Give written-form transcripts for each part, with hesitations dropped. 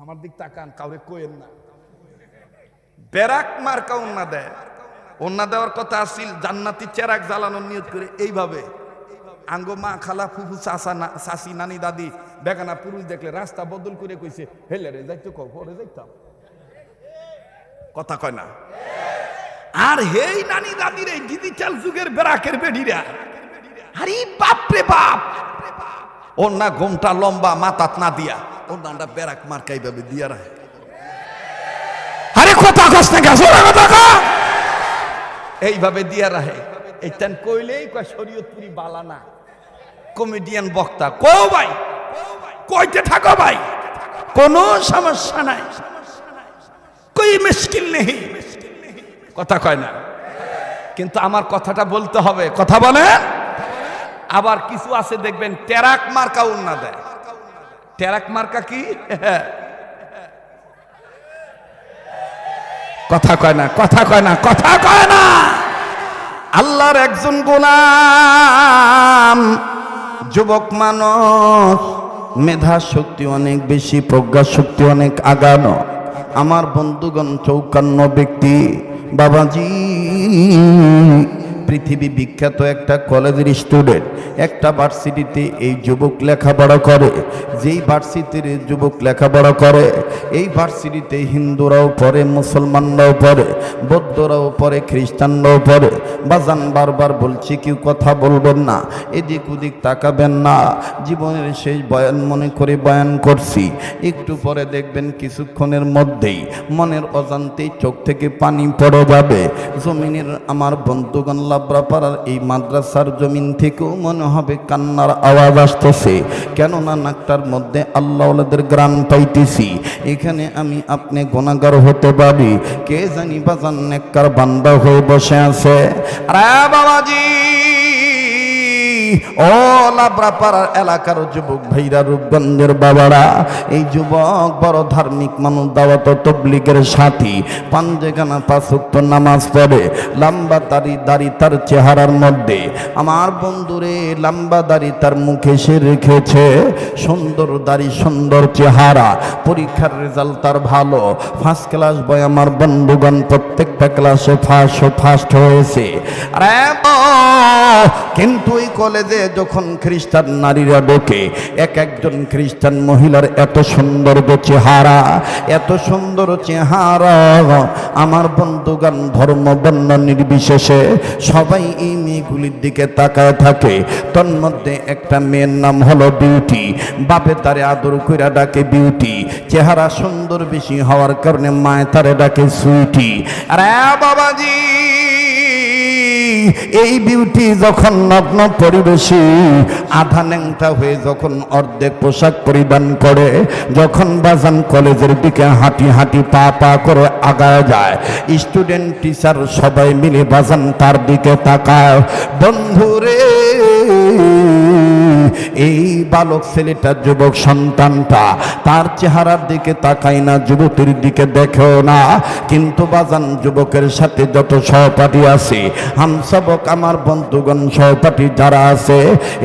আমার দিক তাকান, কাউরে কোয়েন না। বেরাক মার্কা ওন্না দেয়, ওন্না দেওয়ার কথা আসিল জান্নাতি চেরাক জ্বালানোর নিয়ত করে এইভাবে আঙ্গো মা খালা ফুফু চাচি নানি দাদি বেগানা পুরুষ দেখলে রাস্তা বদল করে কইছে হেলে রে যাইতো পরে যাইতাম, কথা কয় না। আর হেই নানি দাদির এই ডিজিটাল যুগের বেরাকের বেডিরা, আরে বাপ রে বাপ, ওর না ঘোমটা লম্বা মাথাত না দিয়া ওর নামটা বেরাক মার্কা এইভাবে দিয়া রাখে। আরে কথা কস না গেছো কথা এইভাবে দিয়া রাখে। এইটান কইলেই কয় শরীয়তপুরি বালানা কমেডিয়ান বক্তা। কো ভাই কইতে থাকো ভাই, কোনো সমস্যা নাই, কই মুশকিল নেই, কথা কয় না। কিন্তু আমার কথাটা বলতে হবে, কথা বলে। আবার কিছু আছে দেখবেন টেরাক মার্কা উন্না দেয়। টেরাক মার্কা কি? কথা কয় না, কথা কয় না, কথা কয় না। আল্লাহর একজন গোলাম, যুবক মানুষ, মেধা শক্তি অনেক বেশি, প্রজ্ঞা শক্তি অনেক আগানো। আমার বন্ধুগণ 54 ব্যক্তি, বাবাজি পৃথিবী বিখ্যাত একটা কলেজের স্টুডেন্ট, একটা ভার্সিটিতে এই যুবক লেখাপড়া করে। যেই ভার্সিটির যুবক লেখাপড়া করে, এই ভার্সিটিতে হিন্দুরাও পড়ে, মুসলমানরাও পড়ে, বৌদ্ধরাও পড়ে, খ্রিস্টানরাও পড়ে। বাজান বারবার বলছি কেউ কথা বলবেন না, এদিক ওদিক তাকাবেন না। জীবনের শেষ বয়ান মনে করে বয়ান করছি। একটু পরে দেখবেন কিছুক্ষণের মধ্যেই মনের অজান্তেই চোখ থেকে পানি পড়ে যাবে। জমিনের আমার বন্ধুগণ, লাবরাপাড়ার এই মাদ্রাসার জমিন থেকেও মনে হবে কান্নার আওয়াজ আসতেছে, কেননা নাকটার মধ্যে আল্লাহওয়ালাদের গ্রাম পাইতেছি। এখানে আমি আপনি গুনাহগার হতে পারি, কে জানি বাজান নেককার বান্দা হয়ে বসে আছে। আরে বাবাজি, ও লাবরাপাড়ার এলাকার যুবক ভাইরা, রূপগঞ্জের বাবারা, এই যুবক বড় ধার্মিক মানুষ, দাওয়াত তাবলীগের সাথী, পাঞ্জেখানা 5 ওয়াক্ত নামাজ পড়ে, লম্বা দাড়ি তার চেহারার মধ্যে। আমার বন্ধুরে লম্বা দাড়ি তার মুখে সে রেখেছে, সুন্দর দাড়ি সুন্দর চেহারা, পরীক্ষার রেজাল্ট তার ভালো, ফার্স্ট ক্লাস বয়। আমার বন্ধুগণ প্রত্যেকটা ক্লাসে ফার্স্ট হয়েছে। আরে কিন্তু এই কলেজে যখন খ্রিস্টান নারীরা ঢোকে, একজন খ্রিস্টান মহিলার এত সুন্দর চেহারা, এত সুন্দর চেহারা, আমার বন্ধুগণ ধর্ম বর্ণ নির্বিশেষে সবাই এই মেয়েগুলির দিকে তাকায় থাকে। তন্মধ্যে একটা মেয়ের নাম হলো বিউটি, বাপে তারে আদর কইরা ডাকে বিউটি, চেহারা সুন্দর বেশি হওয়ার কারণে মায়ে তারে ডাকে সুইটি। আরে বাবাজি, এই বিউটি যখন নগ্ন পরিবেশে আধা ন্যাংটা হয়ে যখন অর্ধেক পোশাক পরিধান করে, যখন বাজান কলেজের দিকে হাঁটি হাঁটি পা পা করে আগায় যায়, স্টুডেন্ট টিচার সবাই মিলে বাজান তার দিকে তাকায়। বন্ধুরে, এই বালক ছেলেটা, যুবক সন্তানটা তার চেহারার দিকে তাকায় না, যুবতীর দিকে দেখেও না। কিন্তু বাজান যুবকের সাথে যত সহপাঠী আছে, হামসাবক আমার বন্ধুগণ সহপাঠী যারা আছে,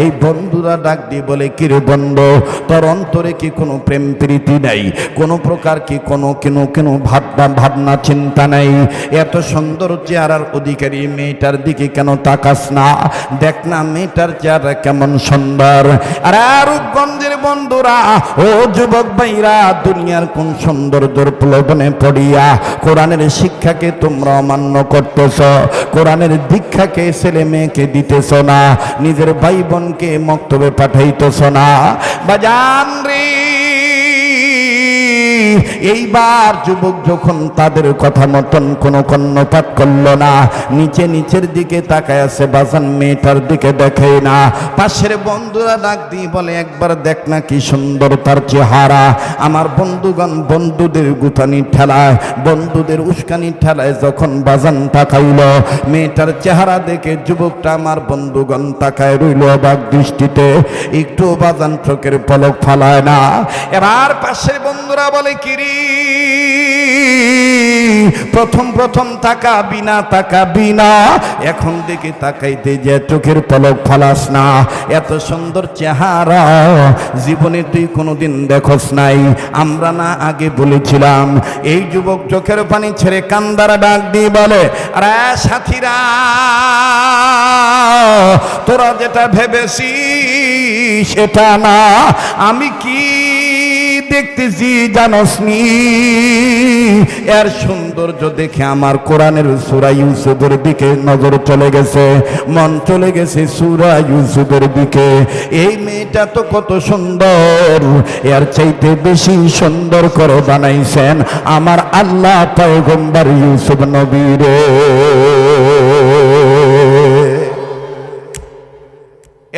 এই বন্ধুরা ডাক দিয়ে বলে, কিরে বন্ধু, তোর অন্তরে কি কোনো প্রেম প্রীতি নাই? কোনো প্রকার কি কোনো ভাবনা চিন্তা নাই? এত সুন্দর চেহারার অধিকারী মেয়েটার দিকে কেন তাকাস না? দেখ না মেয়েটার চেহারা কেমন সুন্দর। আরে রূপগঞ্জের বন্ধুরা, ও যুবক ভাইরা, দুনিয়ার কোন সৌন্দর্যের প্রলোভনে পড়িয়া কোরআনের শিক্ষাকে তোমরা অমান্য করতেছ, কোরআনের দীক্ষাকে ছেলে মেয়েকে দিতেছ না, নিজের ভাই বোনকে মক্তবে পাঠাইতেছ না। বাজান রে, এইবার যুবক যখন তাদের কথা মতন কোনো কর্ণপাত করলো না, নিচের দিকে তাকায় আছে, বাজান মেয়েটার দিকে দেখে না। পাশের বন্ধুরা ডাক দিয়ে বলে, একবার দেখ না কি সুন্দর তার চেহারা। আমার বন্ধুগণ বন্ধুদের গুতানি ঠেলায়, বন্ধুদের উস্কানি ঠেলায় যখন বাজান তাকাইল, মেয়েটার চেহারা দেখে যুবকটা আমার বন্ধুগণ তাকায় রইল অবাক দৃষ্টিতে, একটু বাজান চোখের পলক ফালায় না। এবার পাশের বন্ধুরা বলে, কিরি প্রথম প্রথম তাকাবি না তাকাবি না, এখন দেখে তাকাইতে যে চোখের পলক ফালাস না। এত সুন্দর চেহারা জীবনে তুই কোনোদিন দেখোস নাই। আমরা না আগে বলেছিলাম, এই যুবক চোখের পানি ছেড়ে কান্দারা ডাক দিয়ে বলে, আরে সাথীরা, তোরা যেটা ভেবেছিস সেটা না। আমি কি দেখতেছি জানোস নি? এর সৌন্দর্য দেখে আমার কোরআনের সূরা ইউসুফের দিকে নজর চলে গেছে, মন চলে গেছে সূরা ইউসুফের দিকে। এই মেয়েটা তো কত সুন্দর, এর চাইতে বেশি সুন্দর করে বানাইছেন আমার আল্লাহ পয়গম্বর ইউসুফ নবীরে।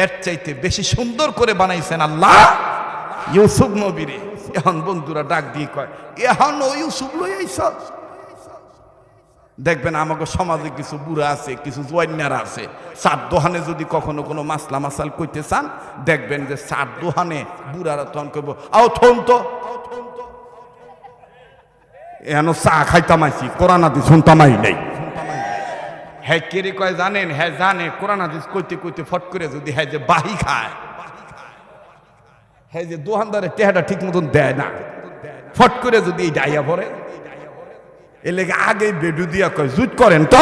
এর চাইতে বেশি সুন্দর করে বানাইছেন আল্লাহ ইউসুফ নবীরে। এখন বন্ধুরা ডাক দিয়ে কয়, এখন ও ইউসুফ লই আইছ? দেখবেন আমাকে সমাজে কিছু বুড়া আছে, কিছু জোয়ান্যারা আছে, চার দোহানে যদি কখনো কোনো মাসলা মাসাল কইতে চান, দেখবেন যে চার দোহানে বুড়ারা তখন কইব, আও থন তো, এখন চা খাইতাম আইছি, কোরআন হাদিস শুনতামাই নেই। হ্যাঁ কেরে কয় জানেন, হ্যাঁ জানে কোরআন হাদিস কইতে কইতে ফট করে যদি হ্যাঁ যে বাহি খায়, হ্যাঁ যে দোহানদারের টেহাটা ঠিক মতন দেয় না, ফট করে যদি এই ডাইয়া পড়ে, এ লেগে আগে বেডু দিয়া কয়, জুট করেন তো,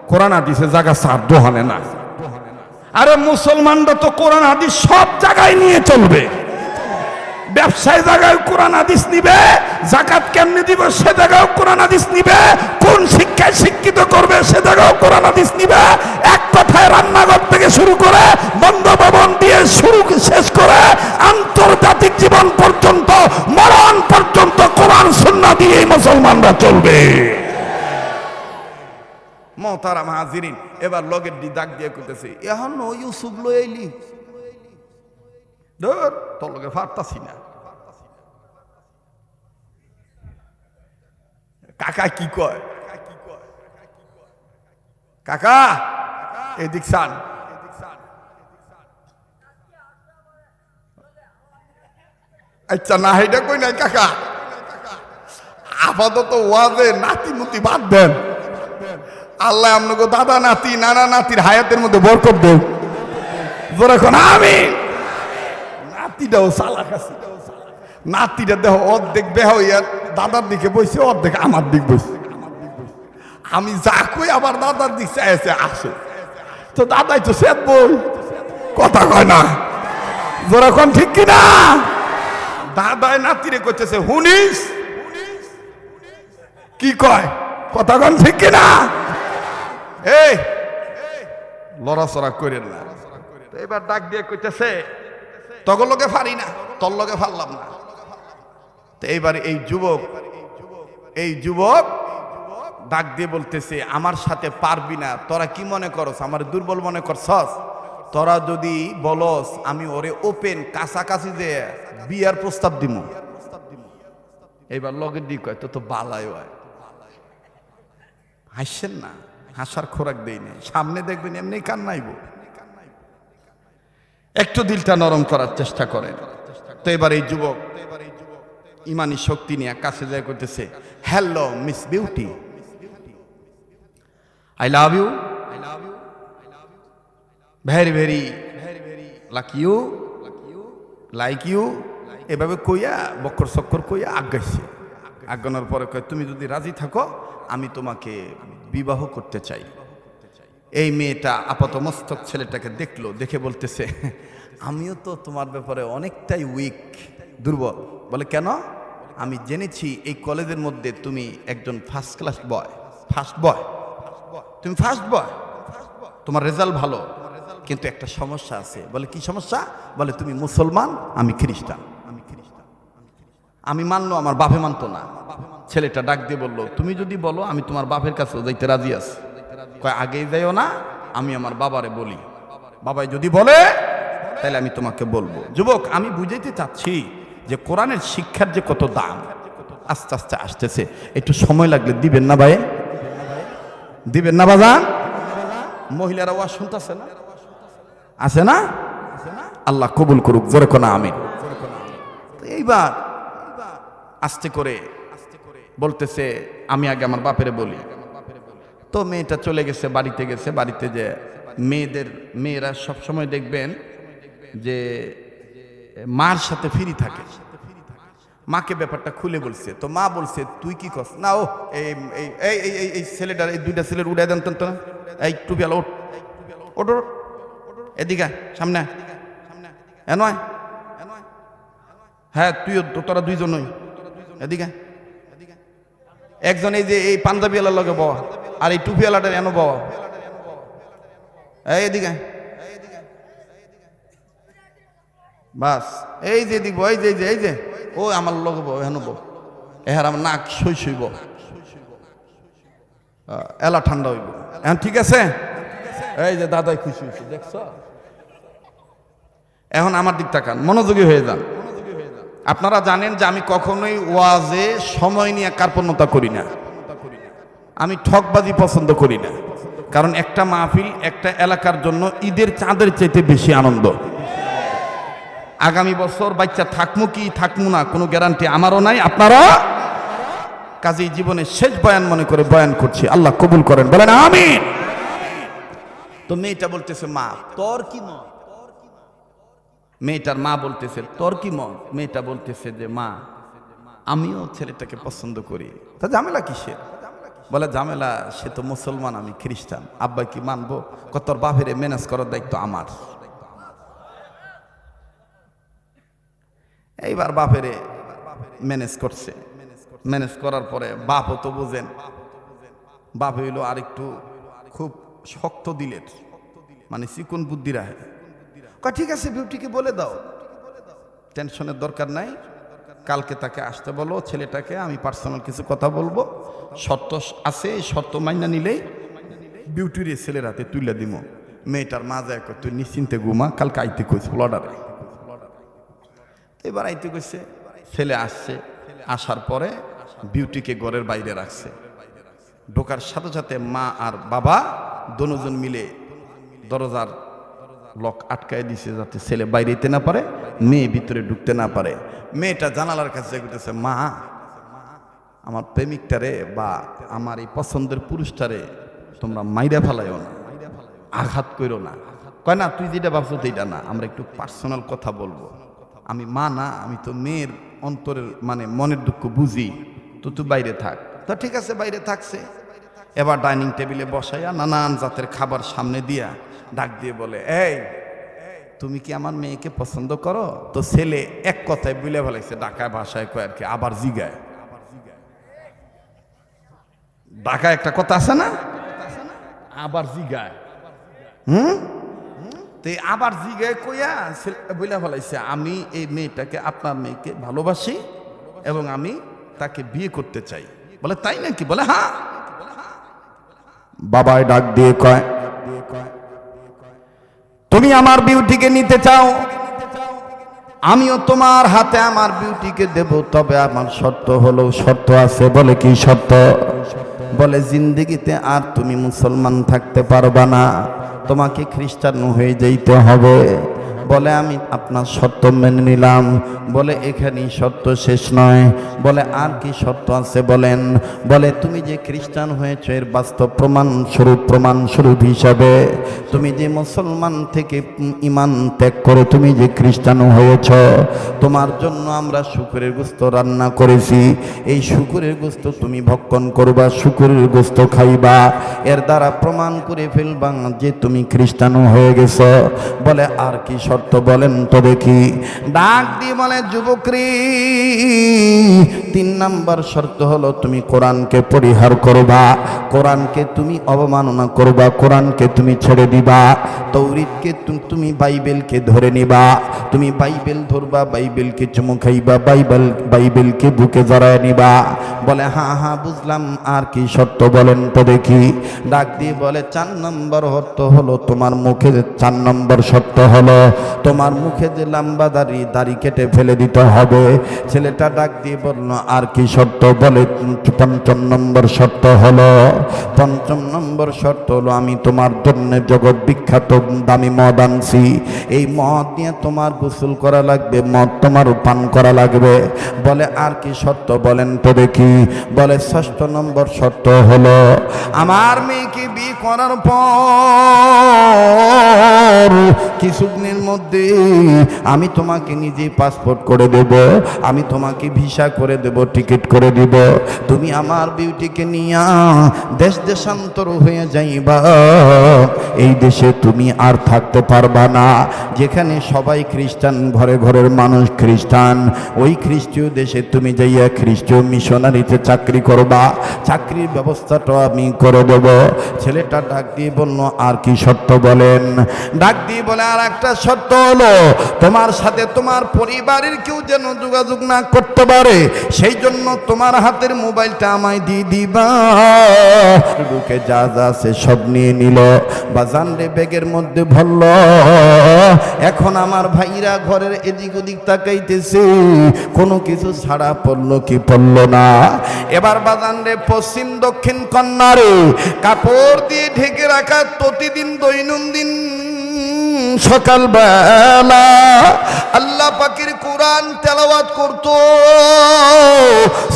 কোরআন হাদিসের জায়গা সার দোহানে না। আরে মুসলমানরা তো কোরআন হাদিস সব জায়গায় নিয়ে চলবে। ব্যবসায় জায়গায় কোরআন হাদিস নিবে, যাকাত কেমনে দিব সে জায়গায় কোরআন হাদিস নিবে, কোন শিক্ষায় শিক্ষিত করবে সে জায়গায় কোরআন হাদিস নিবে। এক কথায় রান্নাঘর থেকে শুরু করে বন্ধ ভবন দিয়ে শুরু শেষ করে আন্তর্জাতিক জীবন পর্যন্ত, মরণ পর্যন্ত কোরআন সুন্নাহ দিয়ে মুসলমানরা চলবে। মোহতারাম হাজিরিন, এবার লগের দি দাগ দিয়ে কইতেছে, এখন ও ইউসুফ লই আইলি, ধর তোর লগে ফারতাছি না। কাকা কি কয়, কাকা এদিক সান, আচ্ছা না এটা কই নাই কাকা, আপাতত ওয়াজে নাতি মুতি বাদ দেন, আল্লাহ আপনাকে দাদা নাতি নানা নাতির হায়াতের মধ্যে বরকত দেব। এখন আমি নাতিটাও চালাক আছে, নাতিটা দেহ অর্ধেক বেহ হইয়া দাদার দিকে বসে, অর্ধেক আমার দিক বসে। আমি যা কই আবার দাদার দিক চাইছে আসে, তো দাদাই তো সেদ বই কথা কয় না, যেরকম ঠিক কিনা? দাদাই নাতিরে করতেছে, হুনিস কি কয়, কথা কন ঠিক কিনা? এই লড়াচড়া করেন না। এবার ডাক দিয়ে কইতেছে, তগর লগে ফারি না, তোর লগে ফারলাম না। তো এইবার এই যুবক ডাক দিয়ে বলতেছে, আমার সাথে পারবি না, তোরা কি মনে করস আমার দুর্বল মনে করছস? তোরা যদি বলস আমি ওরে ওপেন কাছাকাছি যে বিয়ার প্রস্তাব দিব। এইবার লগের দিক কয়, তো বালাই হয়, হাসছেন না, হাসার খোরাক দেই নাই, সামনে দেখবেন এমনি কান্নাইব, একটু দিলটা নরম করার চেষ্টা করেন। তো এবার এই যুবক ইমানি শক্তি নিয়ে কাছে যায় করতেছে, hello miss beauty, I love you, very very like you, এভাবে কইয়া বক্কর চক্কর কইয়া আগাইছে। আগানোর পরে কয়, তুমি যদি রাজি থাকো আমি তোমাকে বিবাহ করতে চাই। এই মেয়েটা আপাতমস্তক ছেলেটাকে দেখলো, দেখে বলতেছে, আমিও তো তোমার ব্যাপারে অনেকটাই উইক, দুর্বল। বলে কেন? আমি জেনেছি এই কলেজের মধ্যে তুমি একজন ফার্স্ট ক্লাস বয়, তুমি ফার্স্ট বয়, তোমার রেজাল্ট ভালো, কিন্তু একটা সমস্যা আছে। বলে কি সমস্যা? বলে তুমি মুসলমান, আমি খ্রিস্টান। আমি মানলো, আমার বাপে মানতো না। ছেলেটা ডাক দিয়ে বললো, তুমি যদি বলো আমি তোমার বাপের কাছেও যাইতে রাজি আছি। কয় আগেই যাইও না, আমি আমার বাবারে বলি, বাবাই যদি বলে তাহলে আমি তোমাকে বলবো। যুবক, আমি বুঝাইতে চাচ্ছি যে কোরআনের শিক্ষার যে কত দাম, আস্তে আস্তে আসতেছে। একটু সময় লাগলে দিবেন না ভাই, দিবেন না বাজান? মহিলারা ওয়াজ শুনতেছে না, আছে না? আল্লাহ কবুল করুক, জোরে কোনা আমিন। এইবার আস্তে করে বলতেছে আমি আগে আমার বাপেরে বলি। তো মেয়েটা চলে গেছে, বাড়িতে যে মেয়েরা সবসময় দেখবেন যে মার সাথে ফ্রি থাকে। মাকে ব্যাপারটা খুলে বলছে, তো মা বলছে তুই কি করছ না, ও এই ছেলেটার, এই দুইটা ছেলের উড়াই দেন তো না, এই টুপিয়ালা ওঠ ওঠ ওঠ, এদিকে সামনে নয়, হ্যাঁ তুইও, তোরা দুইজনই এদিকে, একজন এই যে এই পাঞ্জাবিওয়ালার লগে বাবা, আর এই টুপিওয়ালাটার এনো বাবা, এদিকে বাস, এই যে দিব, এই যে ও আমার লগে বউ হেন বউ, এহার আমার নাক সইব, এলা ঠান্ডা হইব এখন, ঠিক আছে? এই যে দাদাই খুশি হয়েছে, দেখছ? এখন আমার দিক তাকান, মনোযোগী হয়ে যান। আপনারা জানেন যে আমি কখনোই ওয়াজে সময় নিয়ে কার্পণ্যতা করি না, আমি ঠকবাজি পছন্দ করি না, কারণ একটা মাহফিল একটা এলাকার জন্য ঈদের চাঁদের চাইতে বেশি আনন্দ। আগামী বছর বাচ্চা থাকমু কি থাকমু না কোনো গ্যারান্টি আমারও নাই, আপনারা কাজেই জীবনের শেষ বয়ান মনে করে বয়ান করছি, আল্লাহ কবুল করেন, বলেন আমিন। তো মেয়েটা বলতেছে মা তোর কি মন, মেয়েটার মা বলতেছে তোর কি মন, মেয়েটা বলতেছে যে মা আমিও ছেলেটাকে পছন্দ করি। তা ঝামেলা কিসের? বলে ঝামেলা, সে তো মুসলমান আমি খ্রিস্টান, আব্বা কি মানবো? তোর বাপেরে ম্যানেজ করার দায়িত্ব আমার। এইবার বাপেরে ম্যানেজ করছে, ম্যানেজ করার পরে বাপও তো বুঝেন, বাপ হইল আর একটু খুব শক্ত দিলের, মানে চিকন বুদ্ধি রাখে। ঠিক আছে বিউটিকে বলে দাও, টেনশনের দরকার নাই, কালকে তাকে আসতে বলো, ছেলেটাকে আমি পার্সোনাল কিছু কথা বলবো, শর্ত আছে, এই শর্ত মাইনা নিলেই বিউটির ছেলের হাতে তুলে দিব। মেয়েটার মা যায় তুই নিশ্চিন্তে ঘুমা, কালকে আইতে কইছে অর্ডারে। এবার আইতে কইছে, ছেলে আসছে, আসার পরে বিউটিকে ঘরের বাইরে রাখছে। ঢোকার সাথে সাথে মা আর বাবা দুজন মিলে দরজার লক আটকায় দিছে, যাতে ছেলে বাইরে যেতে না পারে, মেয়ে ভিতরে ঢুকতে না পারে। মেয়েটা জানালার কাছে কইতেছে মা আমার প্রেমিকটারে বা আমার এই পছন্দের পুরুষটারে তোমরা মাইরা ফেলাইও না, আঘাত করো না। কয় না তুই যেটা ভাবছো সেইটা না, আমরা একটু পার্সোনাল কথা বলবো। আমি মা না, আমি তো মেয়ের অন্তরের মানে মনের দুঃখ বুঝি, তো তুই বাইরে থাক। তা ঠিক আছে বাইরে থাকছে। এবার ডাইনিং টেবিলে বসাইয়া নানান জাতের খাবার সামনে দিয়া ডাক দিয়ে বলে এই তুমি কি আমার মেয়েকে পছন্দ করো? তো ছেলে এক কথায় বুলে ফেলাইছে, ঢাকায় ভাষায় কয় আর কি, আবার জিগায়। ঢাকায় একটা কথা আছে না, আবার জিগায়। তো আবার জিগায় কইয়া বুলে ফেলাইছে আমি এই মেয়েটাকে, আপনার মেয়েকে ভালোবাসি এবং আমি তাকে বিয়ে করতে চাই। বলে তাই নাকি? বলে হ্যাঁ। বাবাই ডাক দিয়ে কয় তুমি আমার বিউটিকে নিতে চাও, আমিও তোমার হাতে আমার বিউটিকে দেব, তবে আমার শর্ত হলো, শর্ত আছে। বলে কি শর্ত? বলে জিন্দেগিতে আর তুমি মুসলমান থাকতে পারবা না, তোমাকে খ্রিস্টান হয়ে যাইতে হবে। বলে আমি আপনার শর্ত মেনে নিলাম। বলে এখানেই শর্ত শেষ নয়, বলে আর কি শর্ত আছে বলেন? বলে তুমি যে খ্রিস্টান হয়েছো এর বাস্তব প্রমাণ স্বরূপ হিসাবে তুমি যে মুসলমান থেকে ঈমান ত্যাগ করে তুমি যে খ্রিস্টান হয়েছ, তোমার জন্য আমরা শুকরের গোশত রান্না করেছি। এই শুকরের গোশত তুমি ভক্ষণ করবা, শুকরের গোশত খাইবা, এর দ্বারা প্রমাণ করে ফেলবা যে তুমি খ্রিস্টান হয়ে গেছ। বলে আর কি শর্ত বলেন তো দেখি? ডাক দিয়ে বলে যুবকরি 3 নাম্বার শর্ত হলো তুমি কোরআনকে পরিহার করবা, কোরআনকে তুমি অবমাননা করবা, কোরআনকে তুমি ছেড়ে দিবা, তৌরিদকে তুমি বাইবেলকে ধরে নিবা, তুমি বাইবেল ধরবা, বাইবেলকে চুমু খাইবা, বাইবেলকে বুকে জড়ায় নিবা। বলে হ্যাঁ হ্যাঁ বুঝলাম, আর কি শর্ত বলেন তো দেখি? ডাক দিয়ে বলে 4 নম্বর শর্ত হলো তোমার মুখে, 4 নম্বর শর্ত হলো তোমার মুখে যে লম্বা দাড়ি কেটে ফেলে দিতে হবে। ছেলেটা ডাক দিয়ে বলল, আর কি শর্ত? বলে, পঞ্চম নম্বর শর্ত হলো, আমি তোমার জন্য জগৎ বিখ্যাত দামি মদ আনছি, এই মদ নিয়ে তোমার গোসল করা লাগবে, মদ তোমার পান করা লাগবে। বলে, আর কি শর্ত বলেন তো দেখি। বলে, ষষ্ঠ নম্বর শর্ত হলো, আমার মেয়েকে বিয়ে করার পর কিছুদিনের মধ্যে আমি তোমাকে নিজেই পাসপোর্ট করে দেব, আমি তোমাকে ভিসা করে দেব, টিকিট করে দিব, তুমি আমার বিউটিকে নিয়ে দেশ দেশান্তর হয়ে যাইবা। এই দেশে তুমি আর থাকতে পারবা না, যেখানে সবাই খ্রিস্টান, ঘরে ঘরের মানুষ খ্রিস্টান, ওই খ্রিস্টীয় দেশে তুমি যাইয়া খ্রিস্টীয় মিশনারিতে চাকরি করবা, চাকরির ব্যবস্থাটা আমি করে দেব। ছেলেটা ডাক দিয়ে বলল, আর কি শর্ত বলেন। ডাক দিয়ে বলে, আর একটা শর্ত হলো, তোমার সাথে তোমার পরিবারের কেউ যেন যোগাযোগ না করতে পারে, সেই জন্য তোমার হাতের মোবাইলটা আমায় দিয়ে দিবা। ঢুকে যা যা আছে সব নিয়ে নিল, বাজান রে ব্যাগের মধ্যে ভরল। এখন আমার ভাইরা ঘরের এদিক ওদিক তাকাইতেছে, কোনো কিছু ছাড়া পড়লো কি পড়লো না। এবার বাজান রে পশ্চিম দক্ষিণ কন্যারে কাপড় দিয়ে ঢেকে রাখা প্রতিদিন দৈনন্দিন সকালবেলা আল্লাহ পাকের কোরআন তেলাওয়াত করতো,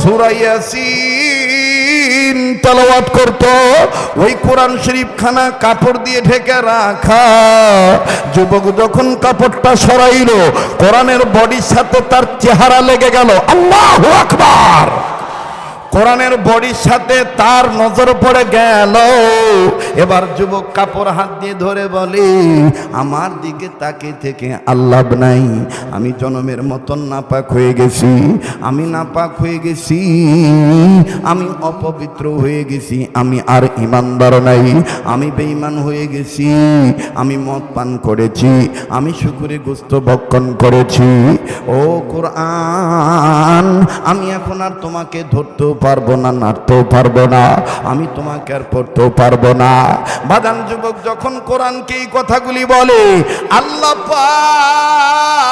সূরা ইয়াসিন তেলাওয়াত করতো। ওই কোরআন শরীফ খানা কাপড় দিয়ে ঢেকে রাখা যুবক যখন কাপড়টা সরাইলো, কোরআনের বডির সাথে তার চেহারা লেগে গেল। আল্লাহু আকবার। কোরআনের বডির সাথে তার নজর পড়ে গেল। এবার যুবক কাপড় হাত দিয়ে ধরে বলে, আমার দিকে তাকে থেকে আল্লাহ নাই, আমি জনমের মতন নাপাক হয়ে গেছি, আমি নাপাক হয়ে গেছি, আমি অপবিত্র হয়ে গেছি, আমি আর ইমানদার নাই, আমি বেঈমান হয়ে গেছি, আমি মদ পান করেছি, আমি শুকরে গোস্ত ভক্ষণ করেছি। ও কোরআন, আমি এখন আর তোমাকে ধরতেও পারবো না, নাড়তেও পারবো না, আমি তোমাকে আর পড়তেও পারবো না। বাদান যুবক যখন কোরআনকে এই কথাগুলি বলে, আল্লাহ পাক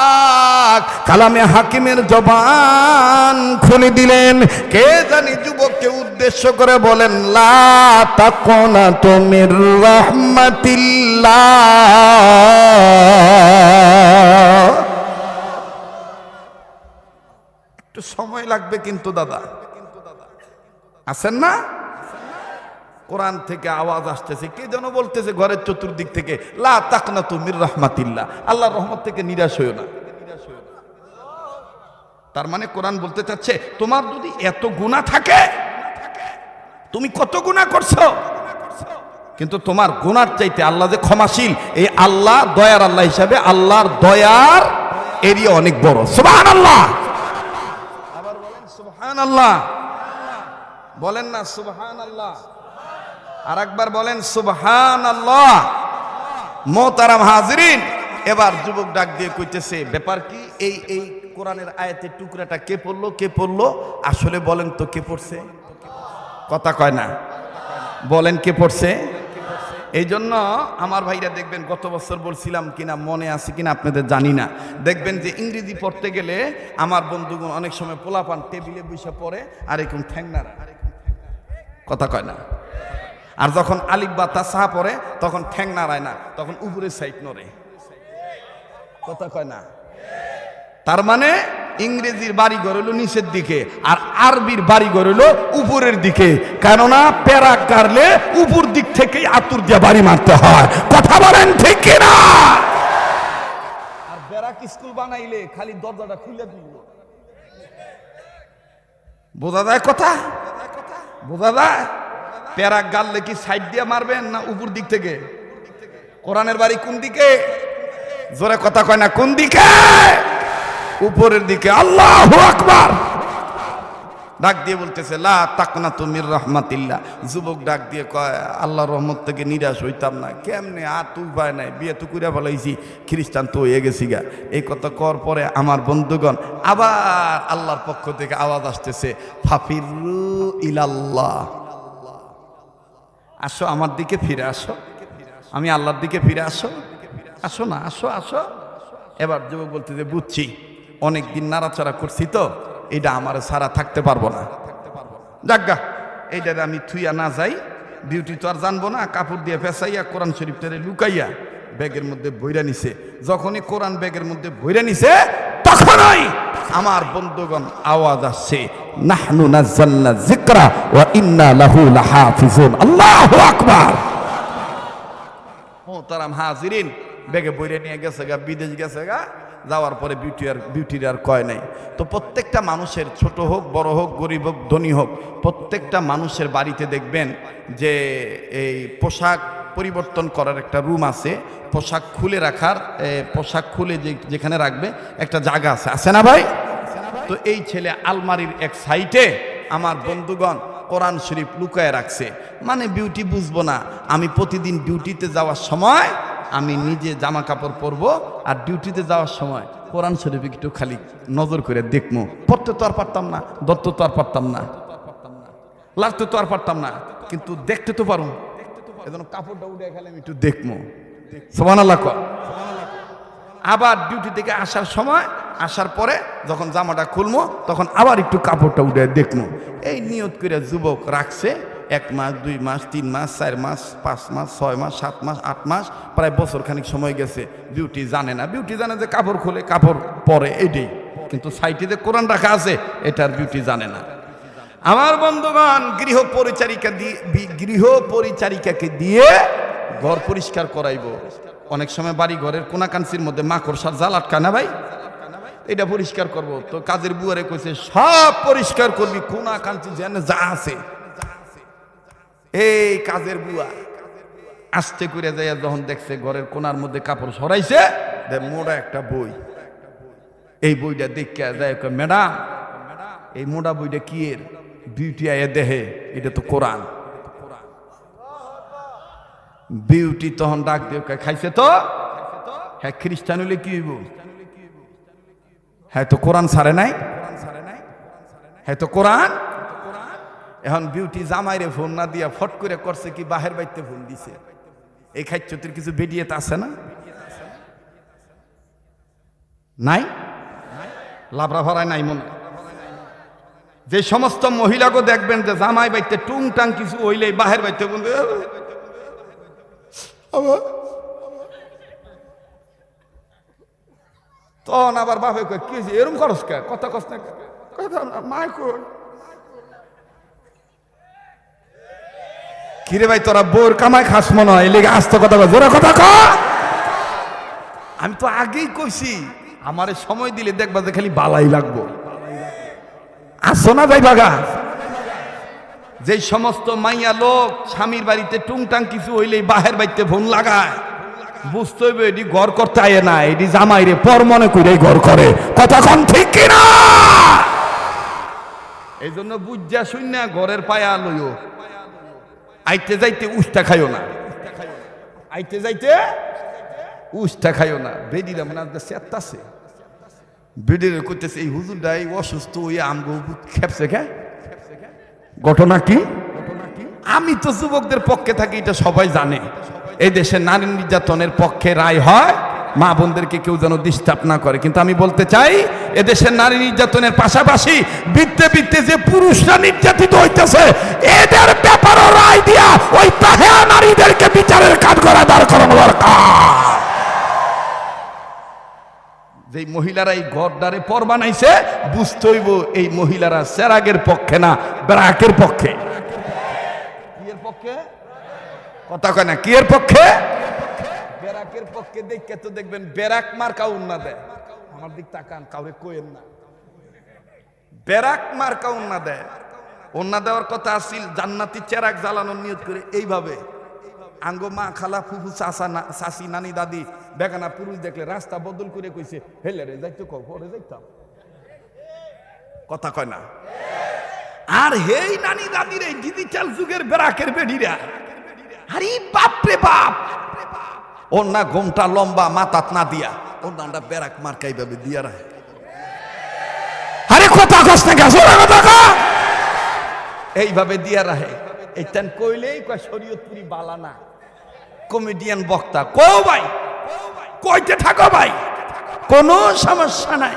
কালামে হাকিমের জবান খুলে দিলেন। কে জানি যুবককে উদ্দেশ্য করে বলেন, লা তাকুনাতু মির রাহমাতিল্লাহ। একটু সময় লাগবে কিন্তু দাদা, আছেন না? কোরআন থেকে আওয়াজ আসতেছে, কে যেন বলতেছে ঘরের চতুর্দিক থেকে, লা তাকনাতু মির রাহমাতিল্লাহ, আল্লাহর রহমত থেকে নিরাশ হইও না। তার মানে কোরআন বলতে চাচ্ছে, তোমার যদি এত গুনাহ থাকে, তুমি কত গুনাহ করছো, কিন্তু তোমার গুনার চাইতে আল্লাহ যে ক্ষমাশীল, এই আল্লাহ দয়ার আল্লাহ হিসাবে আল্লাহর দয়ার এরিয়া অনেক বড়। সুবহানাল্লাহ। আবার বলেন সুবহানাল্লাহ। বলেন না সুবহানাল্লাহ। আর একবার বলেন সুবহানাল্লাহ। মোহতারাম হাজিরিন, এবার যুবক ডাক দিয়ে কইতেছে, ব্যাপার কি? এই কোরআনের আয়াতের টুকরাটা কে পড়লো, কে পড়লো? আসলে বলেন তো কে পড়ছে? কথা কয় না, বলেন কে পড়ছে? এই জন্য আমার ভাইরা দেখবেন, গত বছর বলছিলাম কিনা মনে আছে কিনা আপনাদের জানি না, দেখবেন যে ইংরেজি পড়তে গেলে আমার বন্ধুগণ অনেক সময় পোলাপান টেবিলে বসে পড়ে আর এরকম ঠ্যাংনারা, কথা কয় না। আর যখন আলিফ বা তাসহা পড়ে তখন ঠ্যাং নাড়ায় না, তখন উপরের সাইড নড়ে, কথা কয় না। তার মানে ইংরেজির বাড়িঘর হলো নিচের দিকে, আর আরবির বাড়িঘর হলো উপরের দিকে, কেননা প্যারা কাটলে উপর দিক থেকেই আতুর দিয়ে বাড়ি মারতে হয়। কথা বলেন ঠিক কিনা? আর ব্যারাক স্কুল বানাইলে খালি দরজাটা খুলে দিল, বোঝা যায় কথা? বোঝা যায়? প্যারা গাললে কি সাইড দিয়ে মারবেন না উপর দিক থেকে? কোরআনের বাড়ি কোন দিকে? জোরে কথা কয় না, কোন দিকে? উপরের দিকে। আল্লাহু আকবার। ডাক দিয়ে বলতেছে, লা তাকনাতু মির রাহমাতিল্লাহ। যুবক ডাক দিয়ে কয়, আল্লাহর রহমত থেকে নিরাশ হইতাম না কেমনে, আর তুই উপায় নাই, বিয়ে তো কইরা ফেলাইছি, খ্রিস্টান তো হয়ে গেছি গা। এই কথা কর পরে আমার বন্ধুগণ আবার আল্লাহর পক্ষ থেকে আওয়াজ আসতেছে, ফাফিরু ইলাল্লাহ, আসো আমার দিকে ফিরে আসো, আমি আল্লাহর দিকে ফিরে আসো, আসো না, আসো আসো এবার যুবক বলতে যে বুঝছি, অনেক দিন নাড়াচাড়া করছি তো, এটা আমার সারা থাকতে পারবো না। যাজ্ঞা এইটা আমি থুইয়া না যাই, ডিউটি তো আর জানবো না, কাপড় দিয়ে পেঁচাইয়া কোরআন শরীফটারে লুকাইয়া ব্যাগের মধ্যে বইরা নিছে। যখনই কোরআন ব্যাগের মধ্যে বইরা নিছে, তখনই আমার বন্ধুগণ আওয়াজ আসছে, নাহনু নাযালনা যিকরা ওয়া ইন্না লাহু লাহাফিজুন। আল্লাহু আকবার। মোহতারাম হাজিরিন, ব্যাগে বইরে নিয়ে গেছে গা, বিদেশ গেছে গা, যাওয়ার পরে বিউটির আর কয় নাই। তো প্রত্যেকটা মানুষের, ছোট হোক বড় হোক, গরিব হোক ধনী হোক, প্রত্যেকটা মানুষের বাড়িতে দেখবেন যে এই পোশাক পরিবর্তন করার একটা রুম আছে, পোশাক খুলে রাখার, পোশাক খুলে যেখানে রাখবে একটা জায়গা আছে, আছে না ভাই? তো এই ছেলে আলমারির এক সাইডে আমার বন্ধুগণ কোরআন শরীফ লুকায় রাখছে। মানে বিউটি বুঝবো না, আমি প্রতিদিন ডিউটিতে যাওয়ার সময় আমি নিজে জামা কাপড় পরবো, আর ডিউটিতে যাওয়ার সময় কোরআন শরীফ একটু খালি নজর করে দেখবো। পড়তে তো আর পারতাম না, ধরতে তো আর পারতাম না, লাগতে তো আর পারতাম না, কিন্তু দেখতে তো পারুন। এজন্য কাপড়টা উঠে গেলে আমি একটু দেখবো। সুবহানাল্লাহ। আবার ডিউটি থেকে আসার সময়, আসার পরে যখন জামাটা খুলবো, তখন আবার একটু কাপড়টা উঠে দেখবো। এই নিয়ত করে যুবক রাখছে 1 মাস 2 মাস 3 মাস 4 মাস 5 মাস 6 মাস 7 মাস 8 মাস, প্রায় বছর খানিক সময় গেছে। বিউটি জানে না, বিউটি জানে যে কাপড় খুলে কাপড় পরে এইটাই, কিন্তু সাইটে যে কোরআন রাখা আছে এটার বিউটি জানে না। আমার বন্ধুগণ, গৃহ পরিচারিকাকে দিয়ে ঘর পরিষ্কার করাইবো। অনেক সময় বাড়ি ঘরের কোনাকাঞ্চির মধ্যে মাকড়সার জাল আটকায় না ভাই, এটা পরিষ্কার করব। তো কাজের বুয়ারে কইছে সব পরিষ্কার করবি, কোনাকাঞ্চি যেন যা আছে। এই কাজের বুয়া আস্তে করে যাইয়া যখন দেখছে ঘরের কোনার মধ্যে কাপড় সরাইছে, মোড়া একটা বই, এই বইটা দেখে যায়, ম্যাডাম এই মোড়া বইটা কি এর? বিউটি আয়া দেহে, এটা তো কোরআন। বিউটি তখন ডাক দিয়ে খাইছে তো, হ্যাঁ খ্রিস্টান হইলে কি হইব? হ্যাঁ তো কোরআন ছাড়ে নাই, হ্যাঁ তো কোরআন। এখন বিউটি জামাইরে ফোন না দিয়া ফট করে করছে কি, বাহের বাইতে ফোন দিছে। এই খাইচ্ছতির কিছু বেডিয়েতে আছে না? নাই, লাভরা ভরায় নাই মনে। যে সমস্ত মহিলাকে দেখবেন যে জামাই বাইতে টুংটাং কিছু হইলেই বাহের বাইতে ফোন দিয়ে, তখন আবার বাপে কয় কি এরম খরচ কে, কথা কস না, মা কই কিরে ভাই তোরা বোর কামাই খাস মনে হয়, লেগে আসতে কথা কয়, জোরে কথা ক। আমি তো আগেই কইছি আমারে সময় দিলে দেখবা যে খালি বালাই লাগবো। আসো না ভাই বাগা, যে সমস্ত মাইয়া লোক স্বামীর বাড়িতে টুংটাং কিছু হইলেই বাহের বাড়িতে ফোন লাগায়, বুঝতে হইবে এটি ঘর করতে আয় না, এটি জামাইরে পর মনে করে ঘর করে। কথা কন ঠিক কিনা? এই জন্য বুঝা শূন্য ঘরের পায়া লইও, আইতে যাইতে উষ্টা খাইও না, আইতে যাইতে উষ্টা খাইও না। বেডিরা মনে হয় চেতাছে, বেডিরে করতেছে এই হুজুরটাই অসুস্থ হয়ে আমগো খেপছে খে। ঘটনা কি? আমি তো যুবকদের পক্ষে থাকি, এটা সবাই জানে। এই দেশে নারী নির্যাতনের পক্ষে রায় হয়, মা বোনদেরকে কেউ যেন ডিস্টার্ব না করে। কিন্তু আমি বলতে চাই, এদেশের নারী নির্যাতনের পাশাপাশি বৃত্তে বৃত্তে যে পুরুষরা নির্যাতিত হইতেছে, এদের ব্যাপারও রায় দিয়া ওই তাহেরা নারীদেরকে বিচারের কাজ করা দরকার। যে মহিলারা এই ঘরদারে পর বানাইছে, বুঝতে হইব এই মহিলারা সেরাগের পক্ষে না, ব্রাকের পক্ষে। কি এর পক্ষে? কথা কয় না, কি এর পক্ষে? বেরাকের পক্ষে। দেখে তো দেখবেন বেরাক মার্কা উন্না দেয়, আমার দিক তাকান, কাউরে কইেন না, বেরাক মার্কা উন্না দেয়। উন্না দেওয়ার কথা আসিল জান্নাতি চেরাক জ্বালানোর নিয়ত করে এইভাবে আঙ্গো মা খালা ফুফু চাচা চাচি নানি দাদি বেগানা পুরুষ দেখলে রাস্তা বদল করে কইছে হেলে রে যাইতো পরে যাইতাম। কথা কয় না। আর হেই নানি দাদির এই ডিজিটাল যুগের বেরাকের বেডিরা, আরে বাপ রে বাপ, ওর না ঘোমটা লম্বা মাথাত না দিয়া, ওর নামটা বেরাক মার্কাই ভাবে দিয়া রাখে। আরে কথা কস না গাছ, কথা কা এইভাবে দিয়া রাখে। এইটান কইলেই কয় শরীয়তপুরি বালানা কমেডিয়ান বক্তা। কও ভাই, কইতে থাকো ভাই, কোনো সমস্যা নাই,